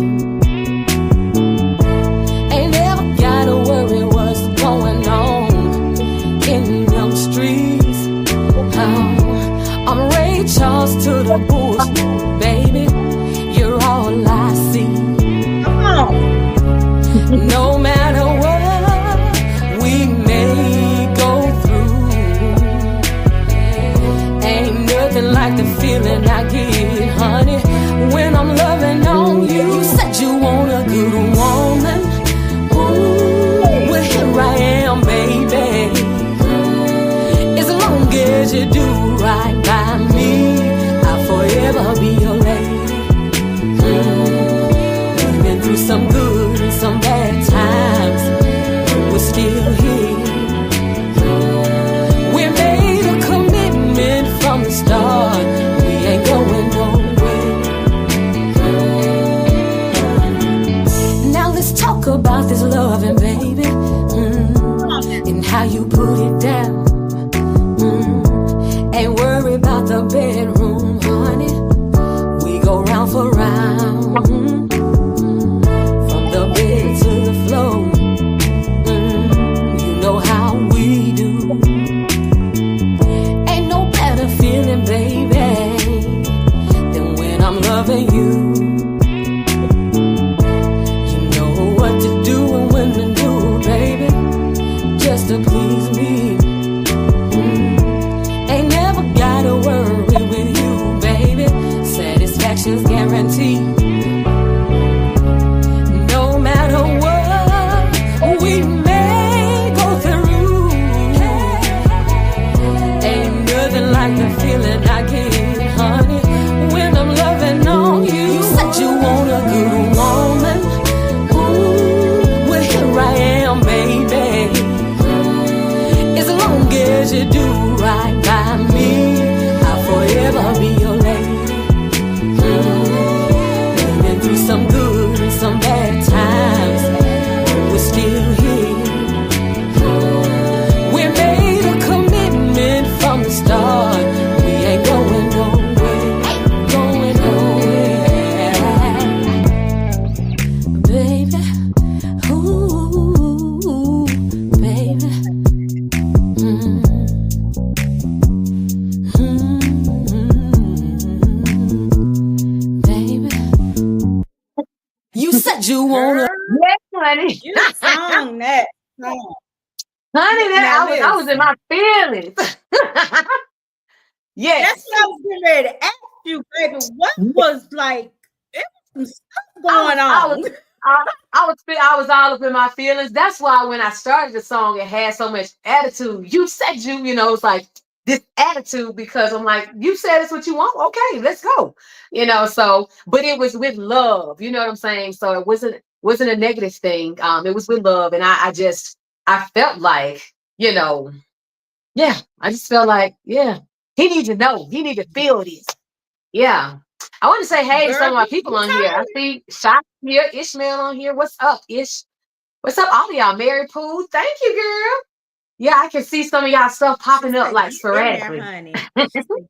Ain't never gotta worry what's going on in them streets. I'm Ray Charles to the bulls, baby. You're all I see. Come on. No matter what we may go through, ain't nothing like the feeling I get, honey, when I'm loving on you. You said you want a good woman. Ooh, well, here I am, baby. As long as you do right by me, I'll forever be your lady. We've been through some good and some bad times, but we're still here. We made a commitment from the start. We ain't going nowhere. Now let's talk about this loving, baby, and how you put it down. Ain't worry about the bedroom, honey. We go round for round, from the bed to the floor. You know how we do. Ain't no better feeling, baby, than when I'm loving you. You know what to do and when to do, baby, just to please me. Ain't never gotta worry with you, baby. Satisfaction's guaranteed. No matter what we may go through, ain't nothing like the feeling I get, honey, when I'm loving on you. You said you want a good woman. Ooh, well, here I am, baby. As long as you do right by me, I'll forever be your lady. We've been through some good and some bad times, but we're still here. We made a commitment from the start. We ain't going nowhere. Ain't going nowhere, baby. Ooh, baby. You said you wanna. Girl, Yes, honey. you sung that song. Honey, Now that I was in listen. my feelings. That's Yes. what I was getting ready to ask you, baby. What was like? There was some stuff I going was on. I was all up in my feelings. That's why when I started the song, it had so much attitude. You said you know, it's like this attitude because I'm like, you said it's what you want. Okay, let's go. So but it was with love, you know what I'm saying? So it wasn't a negative thing. It was with love. And I felt like, yeah, I just felt like, yeah, he need to know. He need to feel this. Yeah. I want to say hey to some Girl, of my you people on here. I told me. see Shop here, Ishmael on here. What's up, Ish? What's up, all of y'all? Mary Pooh, thank you, girl. Yeah, I can see some of y'all stuff She popping up said, like get in there, sporadically. honey. She said,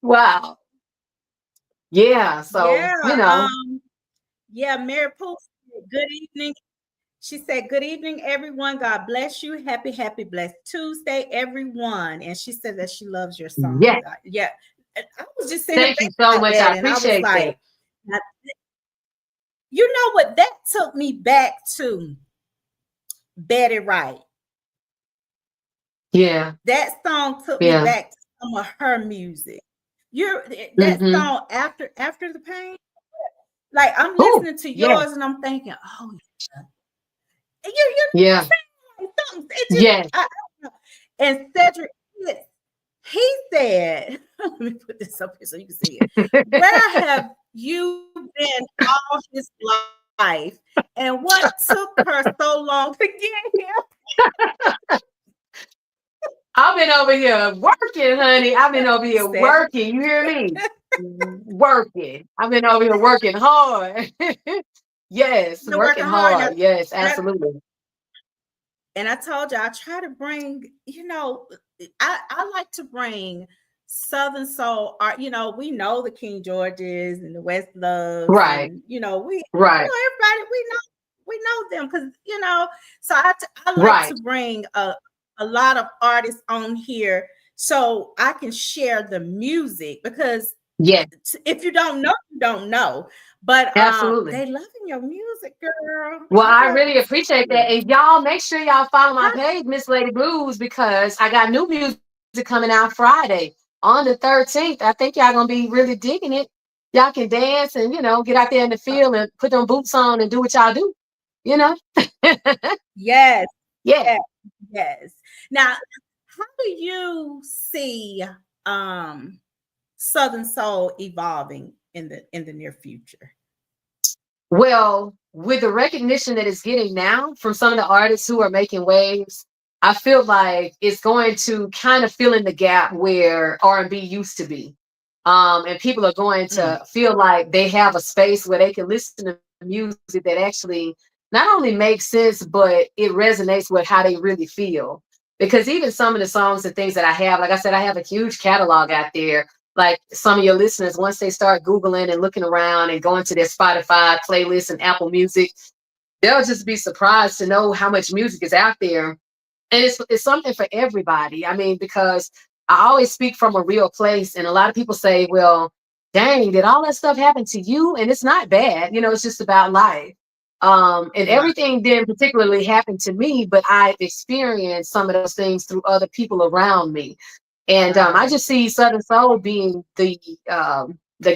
Wow. Yeah. So, yeah, yeah, Mary Pooh said, good evening. She said, good evening, everyone. God bless you. Happy, happy, blessed Tuesday, everyone. And she said that she loves your song. yeah. Yeah. I was just saying Thank you so about much. I that, and I was appreciate that. like, you know what? That took me back to Betty Wright. Yeah. That song took me Yeah. back to some of her music. That Mm-hmm. song after the pain. Like I'm Oh, listening to yeah. yours and I'm thinking, oh, you Yeah. something. It just Yes. I don't know. And Cedric, he said, let me put this up here so you can see it. Where have you been all his life? And what took her so long to get here? I've been over here working, honey. I've been over here Cedric, working. You hear me? Working. I've been over here working hard. Yes, been working working hard now. hard. Yes, And absolutely. I told you I try to bring, I like to bring Southern soul art. We know the King Georges and the West Loves, Right. and we Right. everybody we know them because so I like Right. to bring a lot of artists on here so I can share the music because Yes, if you don't know, you don't know. But absolutely. they loving your music, girl. Well, I I love really it appreciate that. too. And y'all make sure y'all follow my How- page, Miss Lady Blues, because I got new music coming out Friday on the 13th. I think y'all gonna be really digging it. Y'all can dance and get out there in the field and put them boots on and do what y'all do. You know? Yes, Yeah. yes, yes. Now, how do you see Southern Soul evolving in the near future? Well, with the recognition that it's getting now from some of the artists who are making waves, I feel like it's going to kind of fill in the gap where R&B used to be. And people are going Mm, to feel like they have a space where they can listen to music that actually not only makes sense, but it resonates with how they really feel. Because even some of the songs and things that I have, like I said, I have a huge catalog out there. Like some of your listeners, once they start Googling and looking around and going to their Spotify playlist and Apple Music, they'll just be surprised to know how much music is out there. And it's something for everybody. I mean, because I always speak from a real place, and a lot of people say, well, dang, did all that stuff happen to you? And it's not bad, it's just about life. And right, everything didn't particularly happen to me, but I experienced some of those things through other people around me. And I right. just see Southern Soul being the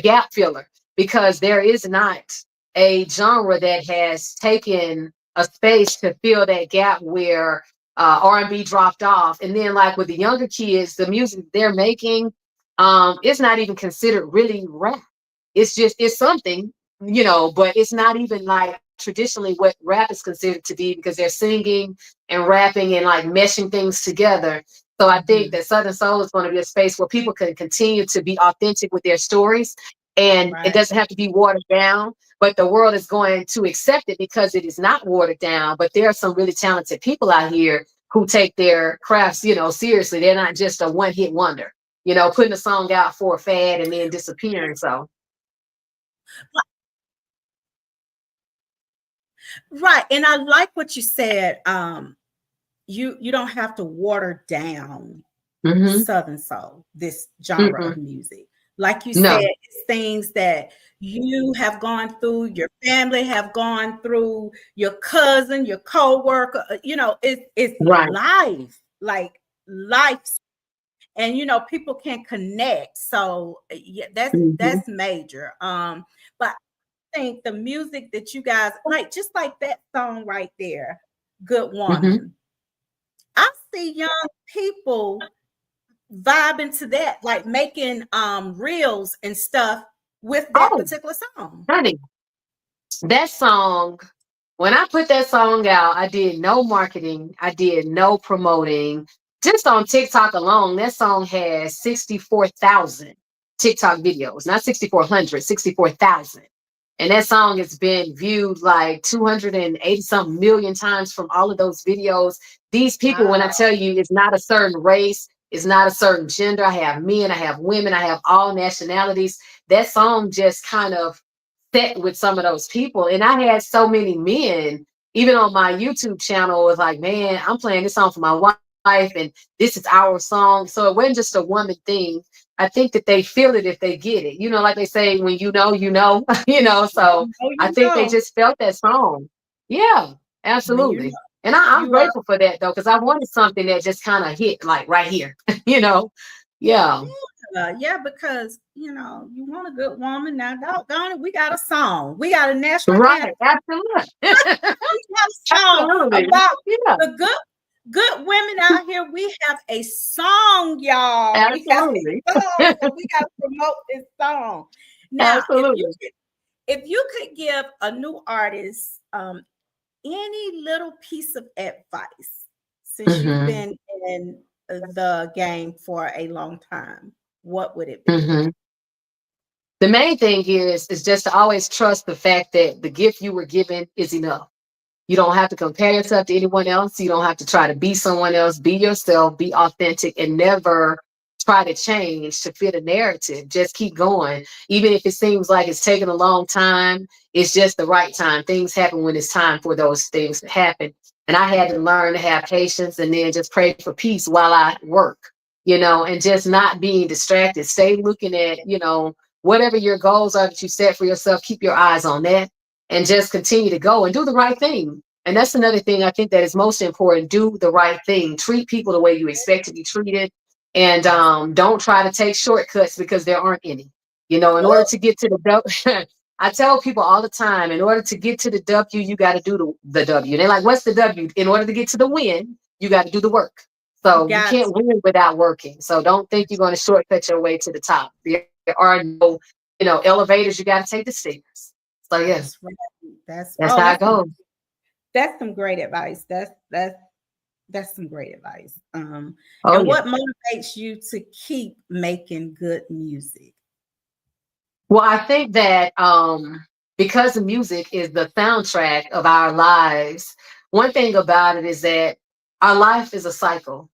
gap filler because there is not a genre that has taken a space to fill that gap where R&B dropped off. And then like with the younger kids, the music they're making, it's not even considered really rap. It's something, but it's not even like traditionally what rap is considered to be because they're singing and rapping and like meshing things together. So I think Mhm, that Southern Soul is going to be a space where people can continue to be authentic with their stories. And it right. doesn't have to be watered down, but the world is going to accept it because it is not watered down. But there are some really talented people out here who take their crafts, seriously. They're not just a one-hit wonder, putting a song out for a fad and then disappearing. So Right. And I like what you said. You don't have to water down mm-hmm, Southern Soul, this genre mm-mm, of music. Like you said, no, it's things that you have gone through, your family have gone through, your cousin, your co-worker, it's right. life, like life. And people can connect. So yeah, that's Mm-hmm, that's major. But I think the music that you guys like, just like that song right there, Good mm-hmm, Woman. I see young people vibing to that, like making reels and stuff with that Oh, particular song? honey, that song, when I put that song out, I did no marketing, I did no promoting. Just on TikTok alone, that song has 64,000 TikTok videos, not 6,400, 64,000. And that song has been viewed like 280 something million times from all of those videos. These people, when I Wow. tell you, it's not a certain race, it's not a certain gender. I have men, I have women, I have all nationalities. That song just kind of set with some of those people. And I had so many men, even on my YouTube channel, was like, man, I'm playing this song for my wife, and this is our song. So it wasn't just a woman thing. I think that they feel it if they get it. You know, like they say, when you know, you know, you know. So Oh, I you think they know. just felt that song. Yeah, When you know absolutely. And I'm you are. grateful for that though, because I wanted something that just kind of hit like right here, you know. Yeah. Yeah, because you want a good woman. Now, doggone it, we got a song. We got a national anthem. Right. Absolutely. We got a song Absolutely. about Yeah. the good women out here. We have a song, y'all. We have Absolutely. a song, so we got to promote this song. Now, Absolutely. if you could give a new artist any little piece of advice, since you've Hmm. been in the game for a long time, what would it be? Hmm. The main thing is just to always trust the fact that the gift you were given is enough. You don't have to compare yourself to anyone else. You don't have to try to be someone else. Be yourself, be authentic, and never try to change to fit a narrative. Just keep going. Even if it seems like it's taking a long time, it's just the right time. Things happen when it's time for those things to happen. And I had to learn to have patience and then just pray for peace while I work, and just not being distracted. Stay looking at, whatever your goals are that you set for yourself. Keep your eyes on that and just continue to go and do the right thing. And that's another thing I think that is most important. Do the right thing. Treat people the way you expect to be treated. And don't try to take shortcuts because there aren't any. In order Ooh, to get to the W, I tell people all the time, in order to get to the W, you got to do the W. They're like, what's the W? In order to get to the win, you got to do the work. So you got can't win without working. So don't think you're going to shortcut your way to the top. There are no, elevators. You got to take the stairs. So yeah, that's right. that's how it goes. That's some great advice. That's some great advice. Oh And yeah. what motivates you to keep making good music? Well, I think that because the music is the soundtrack of our lives, one thing about it is that our life is a cycle,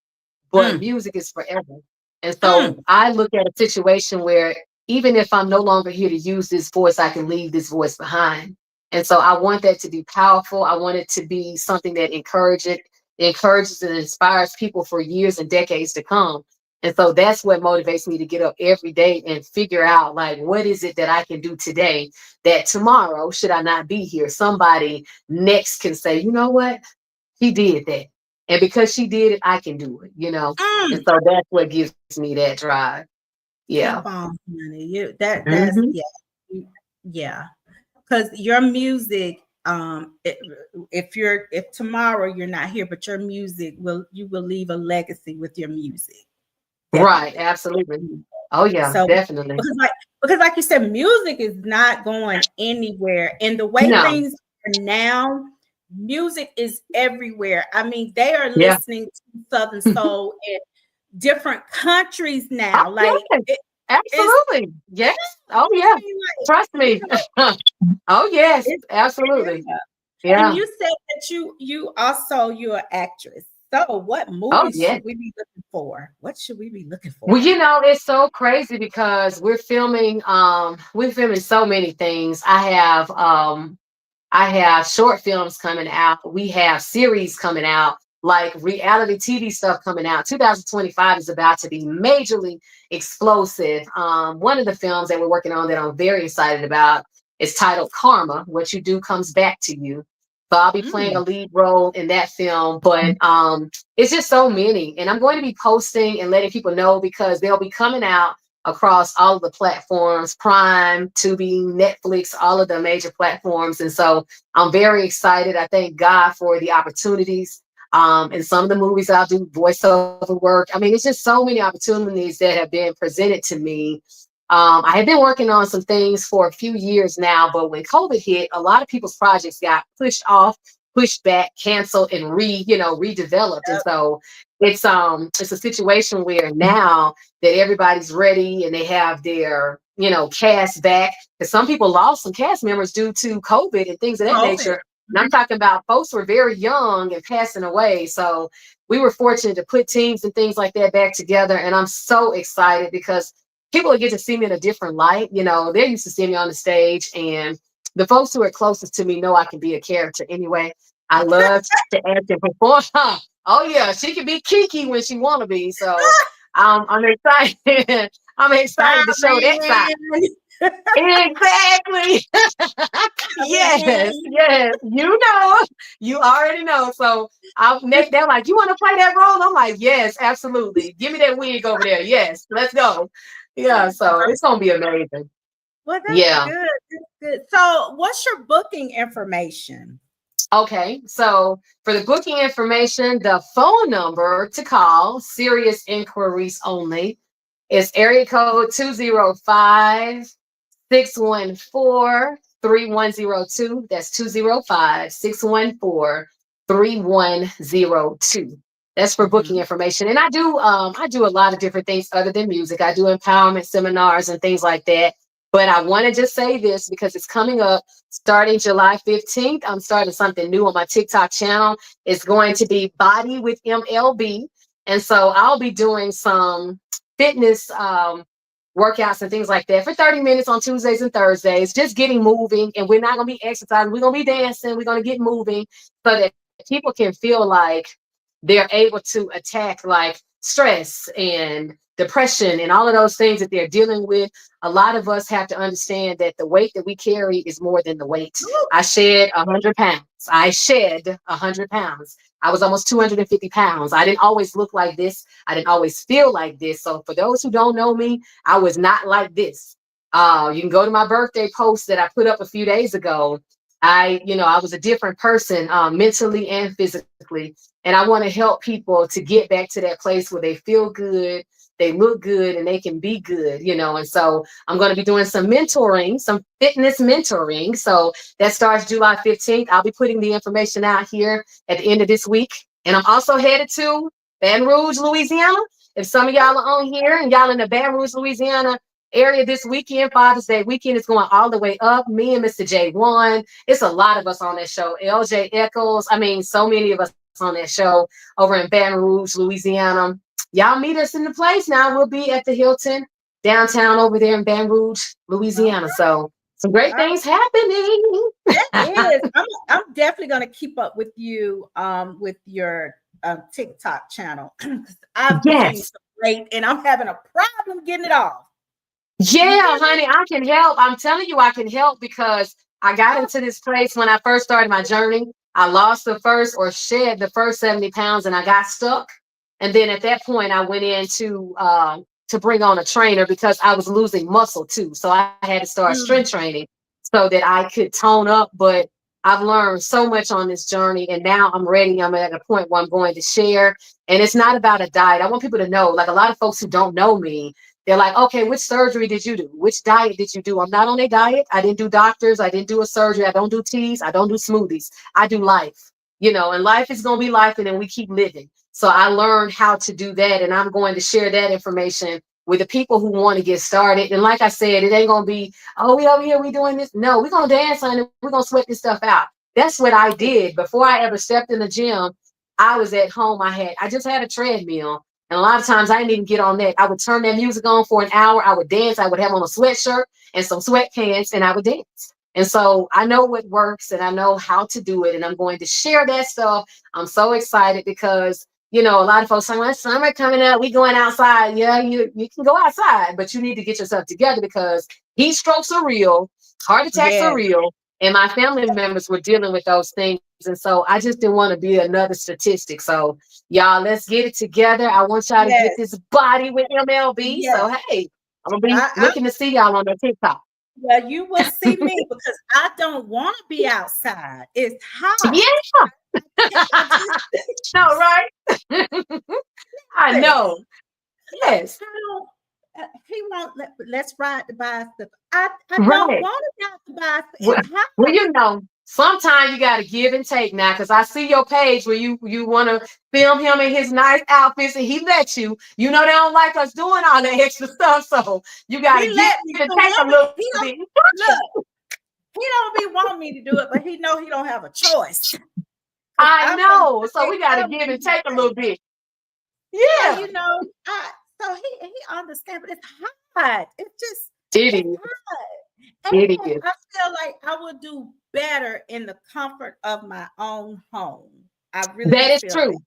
but Mm, music is forever. And so mm, I look at a situation where even if I'm no longer here to use this voice, I can leave this voice behind. And so I want that to be powerful. I want it to be something that encourages and inspires people for years and decades to come. And so that's what motivates me to get up every day and figure out, like, what is it that I can do today that tomorrow, should I not be here, somebody next can say, you know what, he did that. And because she did it, I can do it. And mm. so that's what gives me that drive. Yeah. Keep on, honey. Hmm. Yeah. Because your music, if tomorrow you're not here, but your music you will leave a legacy with your music. Right. Definitely. Absolutely. Oh, yeah, So definitely. because like you said, music is not going anywhere. And the way No. things are now, music is everywhere. I mean, they are Yeah. listening to Southern Soul in different countries Oh, now. Like yes. it's Absolutely. Yes. Oh, I yeah. mean, like, Trust me. Oh, yes. it's Absolutely. yeah. And Yeah. you said that you're an actress. So what Oh, movies yeah. should we be looking for? What should we be looking Well, for? it's so crazy because we're filming so many things. I have short films coming out. We have series coming out, like reality TV stuff coming out. 2025 is about to be majorly explosive. One of the films that we're working on that I'm very excited about is titled Karma. What you do comes back to you. So I'll be playing a Mm, lead role in that film, but it's just so many. And I'm going to be posting and letting people know because they'll be coming out across all of the platforms, Prime, Tubi, Netflix, all of the major platforms. And so I'm very excited. I thank God for the opportunities. In some of the movies, I'll do voiceover work. I mean, it's just so many opportunities that have been presented to me. I have been working on some things for a few years now, but when COVID hit, a lot of people's projects got pushed off, pushed back, canceled, and redeveloped. And so it's a situation where now that everybody's ready and they have their cast back, because some people lost some cast members due to COVID and things of that nature. And I'm talking about folks who were very young and passing away. So we were fortunate to put teams and things like that back together. And I'm so excited because people get to see me in a different light. They're used to seeing me on the stage, and the folks who are closest to me know I can be a character anyway. I love to act and perform. Oh yeah, she can be Kiki when she want to be. So I'm excited. I'm excited to show that side. Exactly. Yes. You already know. So they're like, you want to play that role? I'm like, yes, absolutely. Give me that wig over there. Yes, let's go. Yeah, so it's gonna be amazing. Well, that's good. That's good. So what's your booking information? Okay, so for the booking information, the phone number to call, serious inquiries only, is area code 205-614-3102. That's 205-614-3102. That's for booking information. And I do a lot of different things other than music. I do empowerment seminars and things like that. But I want to just say this because it's coming up starting July 15th. I'm starting something new on my TikTok channel. It's going to be Body with MLB. And so I'll be doing some fitness workouts and things like that for 30 minutes on Tuesdays and Thursdays, just getting moving. And we're not going to be exercising. We're going to be dancing. We're going to get moving so that people can feel like they're able to attack like stress and depression and all of those things that they're dealing with. A lot of us have to understand that the weight that we carry is more than the weight. I shed 100 pounds. I was almost 250 pounds. I didn't always look like this. I didn't always feel like this. So for those who don't know me, I was not like this. You can go to my birthday post that I put up a few days ago. I was a different person mentally and physically. And I want to help people to get back to that place where they feel good, they look good, and they can be good, And so I'm going to be doing some mentoring, some fitness mentoring. So that starts July 15th. I'll be putting the information out here at the end of this week. And I'm also headed to Baton Rouge, Louisiana. If some of y'all are on here and y'all in the Baton Rouge, Louisiana area this weekend, Father's Day weekend is going all the way up. Me and Mr. J1. It's a lot of us on that show. LJ Echols. I mean, so many of us on that show over in Baton Rouge, Louisiana. Y'all meet us in the place now. We'll be at the Hilton downtown over there in Baton Rouge, Louisiana. So some great things happening. It is. I'm definitely going to keep up with you with your TikTok channel. I've been so great and I'm having a problem getting it off. Yeah, honey, I can help. I'm telling you, I can help because I got into this place when I first started my journey. I lost shed the first 70 pounds and I got stuck. And then at that point, I went in to bring on a trainer because I was losing muscle too. So I had to start strength training so that I could tone up. But I've learned so much on this journey and now I'm ready. I'm at a point where I'm going to share. And it's not about a diet. I want people to know, like a lot of folks who don't know me, they're like, okay, which surgery did you do? Which diet did you do? I'm not on a diet. I didn't do doctors. I didn't do a surgery. I don't do teas. I don't do smoothies. I do life, and life is going to be life and then we keep living. So I learned how to do that. And I'm going to share that information with the people who want to get started. And like I said, it ain't going to be, oh, we over here, we doing this. No, we're going to dance on it. We're going to sweat this stuff out. That's what I did. Before I ever stepped in the gym, I was at home. I just had a treadmill. And a lot of times I didn't even get on that. I would turn that music on for an hour. I would dance. I would have on a sweatshirt and some sweatpants and I would dance. And so I know what works and I know how to do it. And I'm going to share that stuff. I'm so excited because, a lot of folks saying, well, summer coming up, we going outside. Yeah, you can go outside, but you need to get yourself together because heat strokes are real. Heart attacks are real. And my family members were dealing with those things. And so I just didn't want to be another statistic. So y'all, let's get it together. I want y'all to get this body with MLB. Yes. So, hey, I'm going to be looking to see y'all on the TikTok. Yeah, you will see me because I don't want to be outside. It's hot. Yeah. I just, No, right? I know. Yes. I don't, he won't let's ride the bicycle. I don't Right. want to ride the bicycle. Well, It's well, hot. you know, sometimes you got to give and take now, because I see your page where you want to film him in his nice outfits, and he lets you. You know they don't like us doing all that extra stuff, so you got He to give let me. and So take a when little he don't bit. look, he don't be wanting me to do it, but he know he don't have a choice. 'Cause I I'm gonna know, so protect we got to him give when and he take a say, little bit. yeah, Yeah, you know, so he understands, but it's hot. It's just it it's is. hot. It And is. I feel like I would do better in the comfort of my own home. I really do That is feel that. true.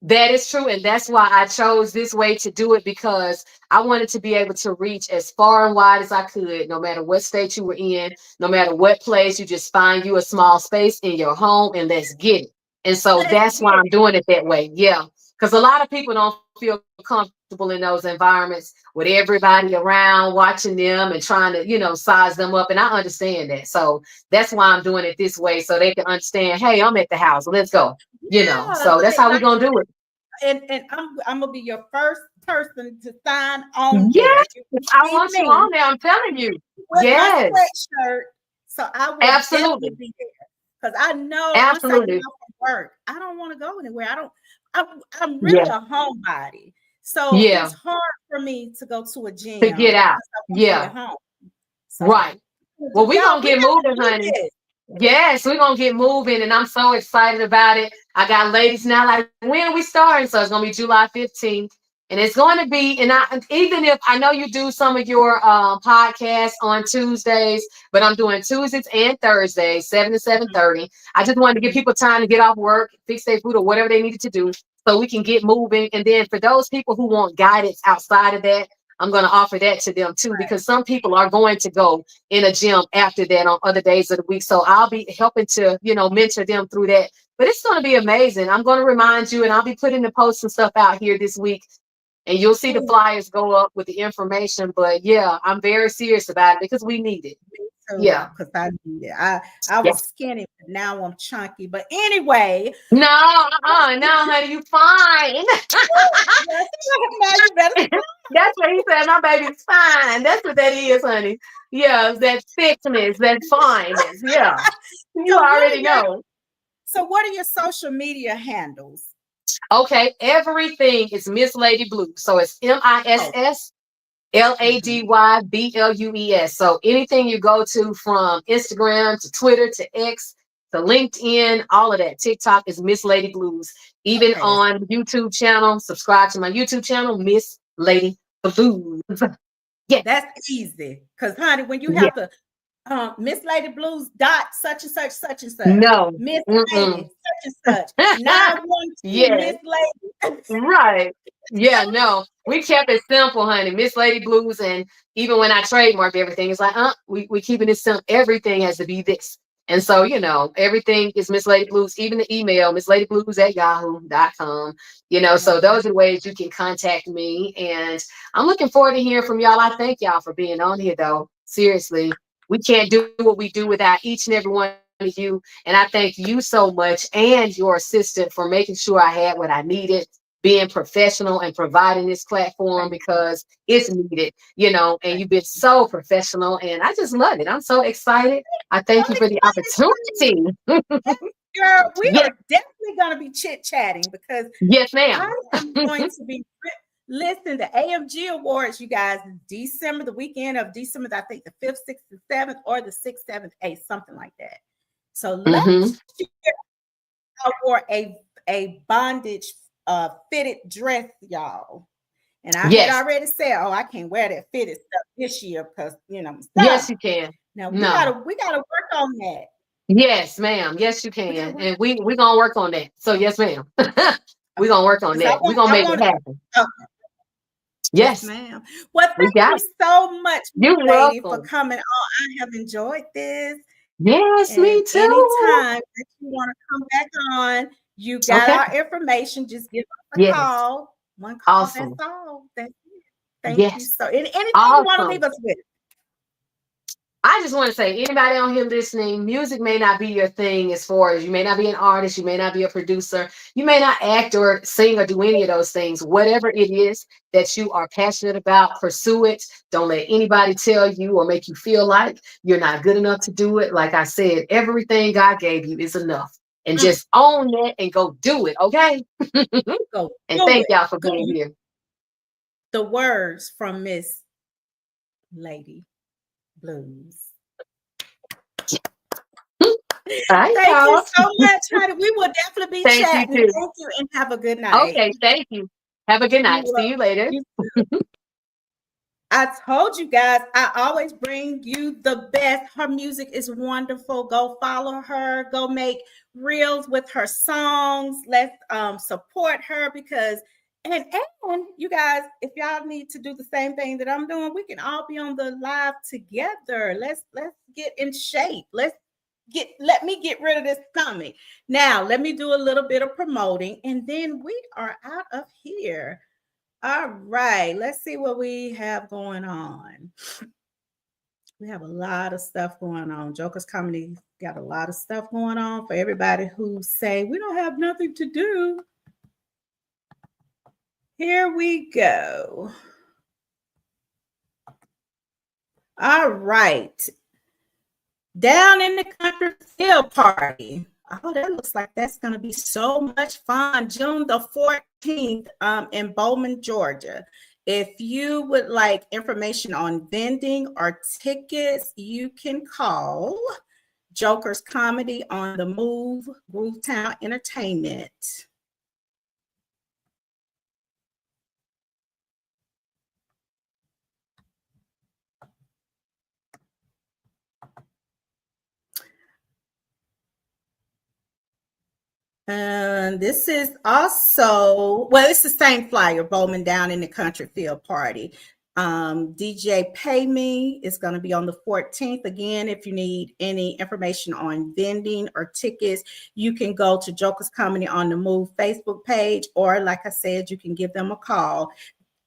That is true. And that's why I chose this way to do it, because I wanted to be able to reach as far and wide as I could, no matter what state you were in, no matter what place. You just find you a small space in your home and let's get it. And so Let's that's why get I'm doing it that way. Yeah. Because a lot of people don't feel comfortable in those environments with everybody around watching them and trying to, size them up. And I understand that. So that's why I'm doing it this way, so they can understand, hey, I'm at the house. Let's go. yeah, So that's how we're like gonna do it. and I'm gonna be your first person to sign on there. Yes, You I see want you me on there. I'm telling you. with my Yes, sweatshirt, so I will definitely absolutely, be there. Because I know once I get absolutely. off from work, I don't want to go anywhere. I don't. I'm really Yeah, a homebody, so yeah. it's hard for me to go to a To gym get out. because I want to be at Yeah, home. So right. Well, we're y'all, gonna we get got to moving, do honey. this. Yes, we're gonna get moving, and I'm so excited about it. I got ladies now, like, when are we starting? So it's gonna be July 15th. And it's going to be, and even if I know you do some of your podcasts on Tuesdays, but I'm doing Tuesdays and Thursdays, 7 to 7:30. I just wanted to give people time to get off work, fix their food or whatever they needed to do, so we can get moving. And then for those people who want guidance outside of that, I'm going to offer that to them too, because some people are going to go in a gym after that on other days of the week. So I'll be helping to, mentor them through that. But it's going to be amazing. I'm going to remind you, and I'll be putting the posts and stuff out here this week, and you'll see the flyers go up with the information. But yeah, I'm very serious about it because we need it. Too, Yeah. because I need it. I Yeah. was skinny, but now I'm chunky. But anyway, No, no, honey, you fine. yes, now you better. That's what he said. My baby's fine. That's what that is, honey. Yeah, that thickness, that fineness. Yeah. You So what are already your know. what are your social media handles? Okay, everything is Miss Lady Blue. So it's Oh, MISSLADYBLUES. So anything you go to, from Instagram to Twitter to X to LinkedIn, all of that, TikTok, is Miss Lady Blues. Even okay, on YouTube channel, subscribe to my YouTube channel, Miss Lady Blues. Yeah, that's easy. Because honey, when you yeah. have to Miss Lady Blues dot such and such, No. Miss Mm-mm. Lady such and such, 912 Yes. Miss Lady. Right. Yeah, no. We kept it simple, honey. Miss Lady Blues. And even when I trademark everything, it's like, we keeping it simple. Everything has to be this. And so, everything is Miss Lady Blues, even the email, misslady.blues@yahoo.com. So those are the ways you can contact me. And I'm looking forward to hearing from y'all. I thank y'all for being on here, though. Seriously. We can't do what we do without each and every one of you. And I thank you so much, and your assistant, for making sure I had what I needed, being professional and providing this platform, because it's needed, and you've been so professional, and I just love it. I'm so excited. I thank you for the opportunity. Girl, we Yes, are definitely going to be chit chatting because yes, I ma'am. am going to be listen. The AMG Awards, you guys, December, the weekend of December, I think the 5th, 6th, and 7th, or the 6th, 7th, 8th, something like that. So Hmm. last year I wore a bondage fitted dress, y'all. And I had Yes, already said, oh, I can't wear that fitted stuff this year because yes, stop. you can. Now No, we gotta work on that. yes, ma'am. Yes, you We gotta can. work And we're gonna work on that. So yes, ma'am. We're okay. gonna work on Because that. We're gonna I make want it happen. to. Yes, Yes, ma'am. Well, we thank got you it. so much, Miss You're Lady, for welcome. coming on. I have enjoyed this. Yes, And me too. anytime that you want to come back on, you got Okay. our information. Just give us a Yes. call. One call, that's Awesome. all. That's it. Thank you Yes. so. Anything you want to Awesome. leave us with? I just want to say, anybody on here listening, music may not be your thing, as far as you may not be an artist, you may not be a producer, you may not act or sing or do any of those things. Whatever it is that you are passionate about, pursue it. Don't let anybody tell you or make you feel like you're not good enough to do it. Like I said, everything God gave you is enough. And just own that and go do it, okay? Go And do thank it. y'all for Go- being here. The words from Miss Lady Blues. Bye, Thank you y'all. so much, honey. We will definitely be Thank you chatting. too. Thank you and have a good night. Okay, thank you. Have a good night. You See you later. you- I told you guys, I always bring you the best. Her music is wonderful. Go follow her. Go make reels with her songs. Let's support her because and you guys, if y'all need to do the same thing that I'm doing, we can all be on the live together. Let's get in shape. Let me get rid of this tummy. Now, let me do a little bit of promoting and then we are out of here. All right, let's see what we have going on. We have a lot of stuff going on. Jokers Comedy got a lot of stuff going on for everybody who say we don't have nothing to do. Here we go. All right. Down in the Country Field Party. Oh, that looks like that's going to be so much fun. June the 14th in Bowman, Georgia. If you would like information on vending or tickets, you can call Jokers Comedy on the Move, Groovetown Entertainment. And this is also, well, it's the same flyer, Bowman Down in the Country Field Party. DJ Pay Me is going to be on the 14th. Again, if you need any information on vending or tickets, you can go to Jokers Comedy on the Move Facebook page, or like I said, you can give them a call.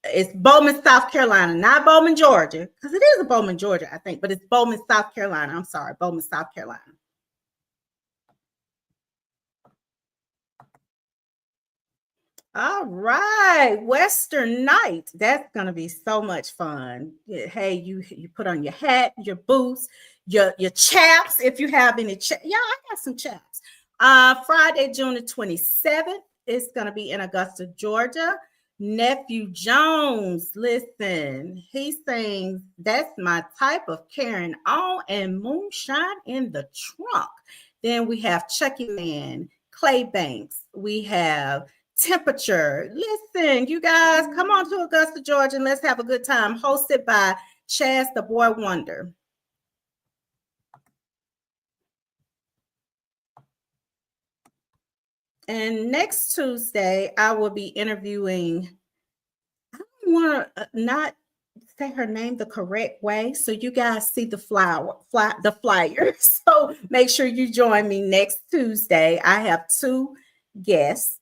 It's Bowman, South Carolina, not Bowman, Georgia, because it is a Bowman, Georgia, I think, but it's Bowman, South Carolina. I'm sorry, Bowman, South Carolina. All right, Western Night. That's gonna be so much fun. Hey, you put on your hat, your boots, your chaps if you have any. Yeah, I got some chaps. Friday, June the 27th. It's gonna be in Augusta, Georgia. Nephew Jones, listen, he sings "That's My Type of Carrying On" and "Moonshine in the Trunk." Then we have Chucky Man, Clay Banks. We have Temperature. Listen, you guys, come on to Augusta, Georgia, and let's have a good time. Hosted by Chaz the Boy Wonder. And next Tuesday, I will be interviewing. I don't want to not say her name the correct way, so you guys see the flyer. So make sure you join me next Tuesday. I have 2 guests.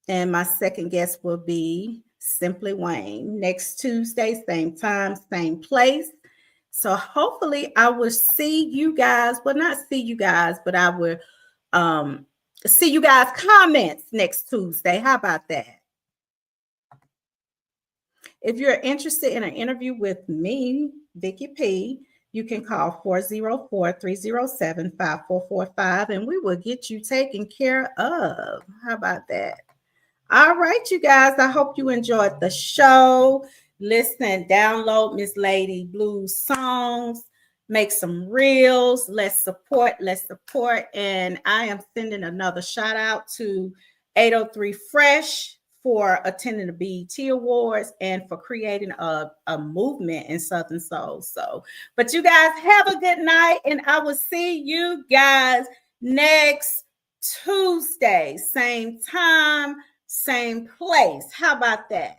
And my second guest will be Simply Wayne next Tuesday, same time, same place. So hopefully I will see you guys. Well, not see you guys, but I will see you guys' comments next Tuesday. How about that? If you're interested in an interview with me, Vicki P., you can call 404-307-5445 and we will get you taken care of. How about that? All right, you guys. I hope you enjoyed the show. Listen and download Miss Lady Blues songs. Make some reels. Let's support. And I am sending another shout out to 803 Fresh for attending the BET Awards and for creating a movement in Southern Soul. So, but you guys have a good night, and I will see you guys next Tuesday, same time, same place. How about that?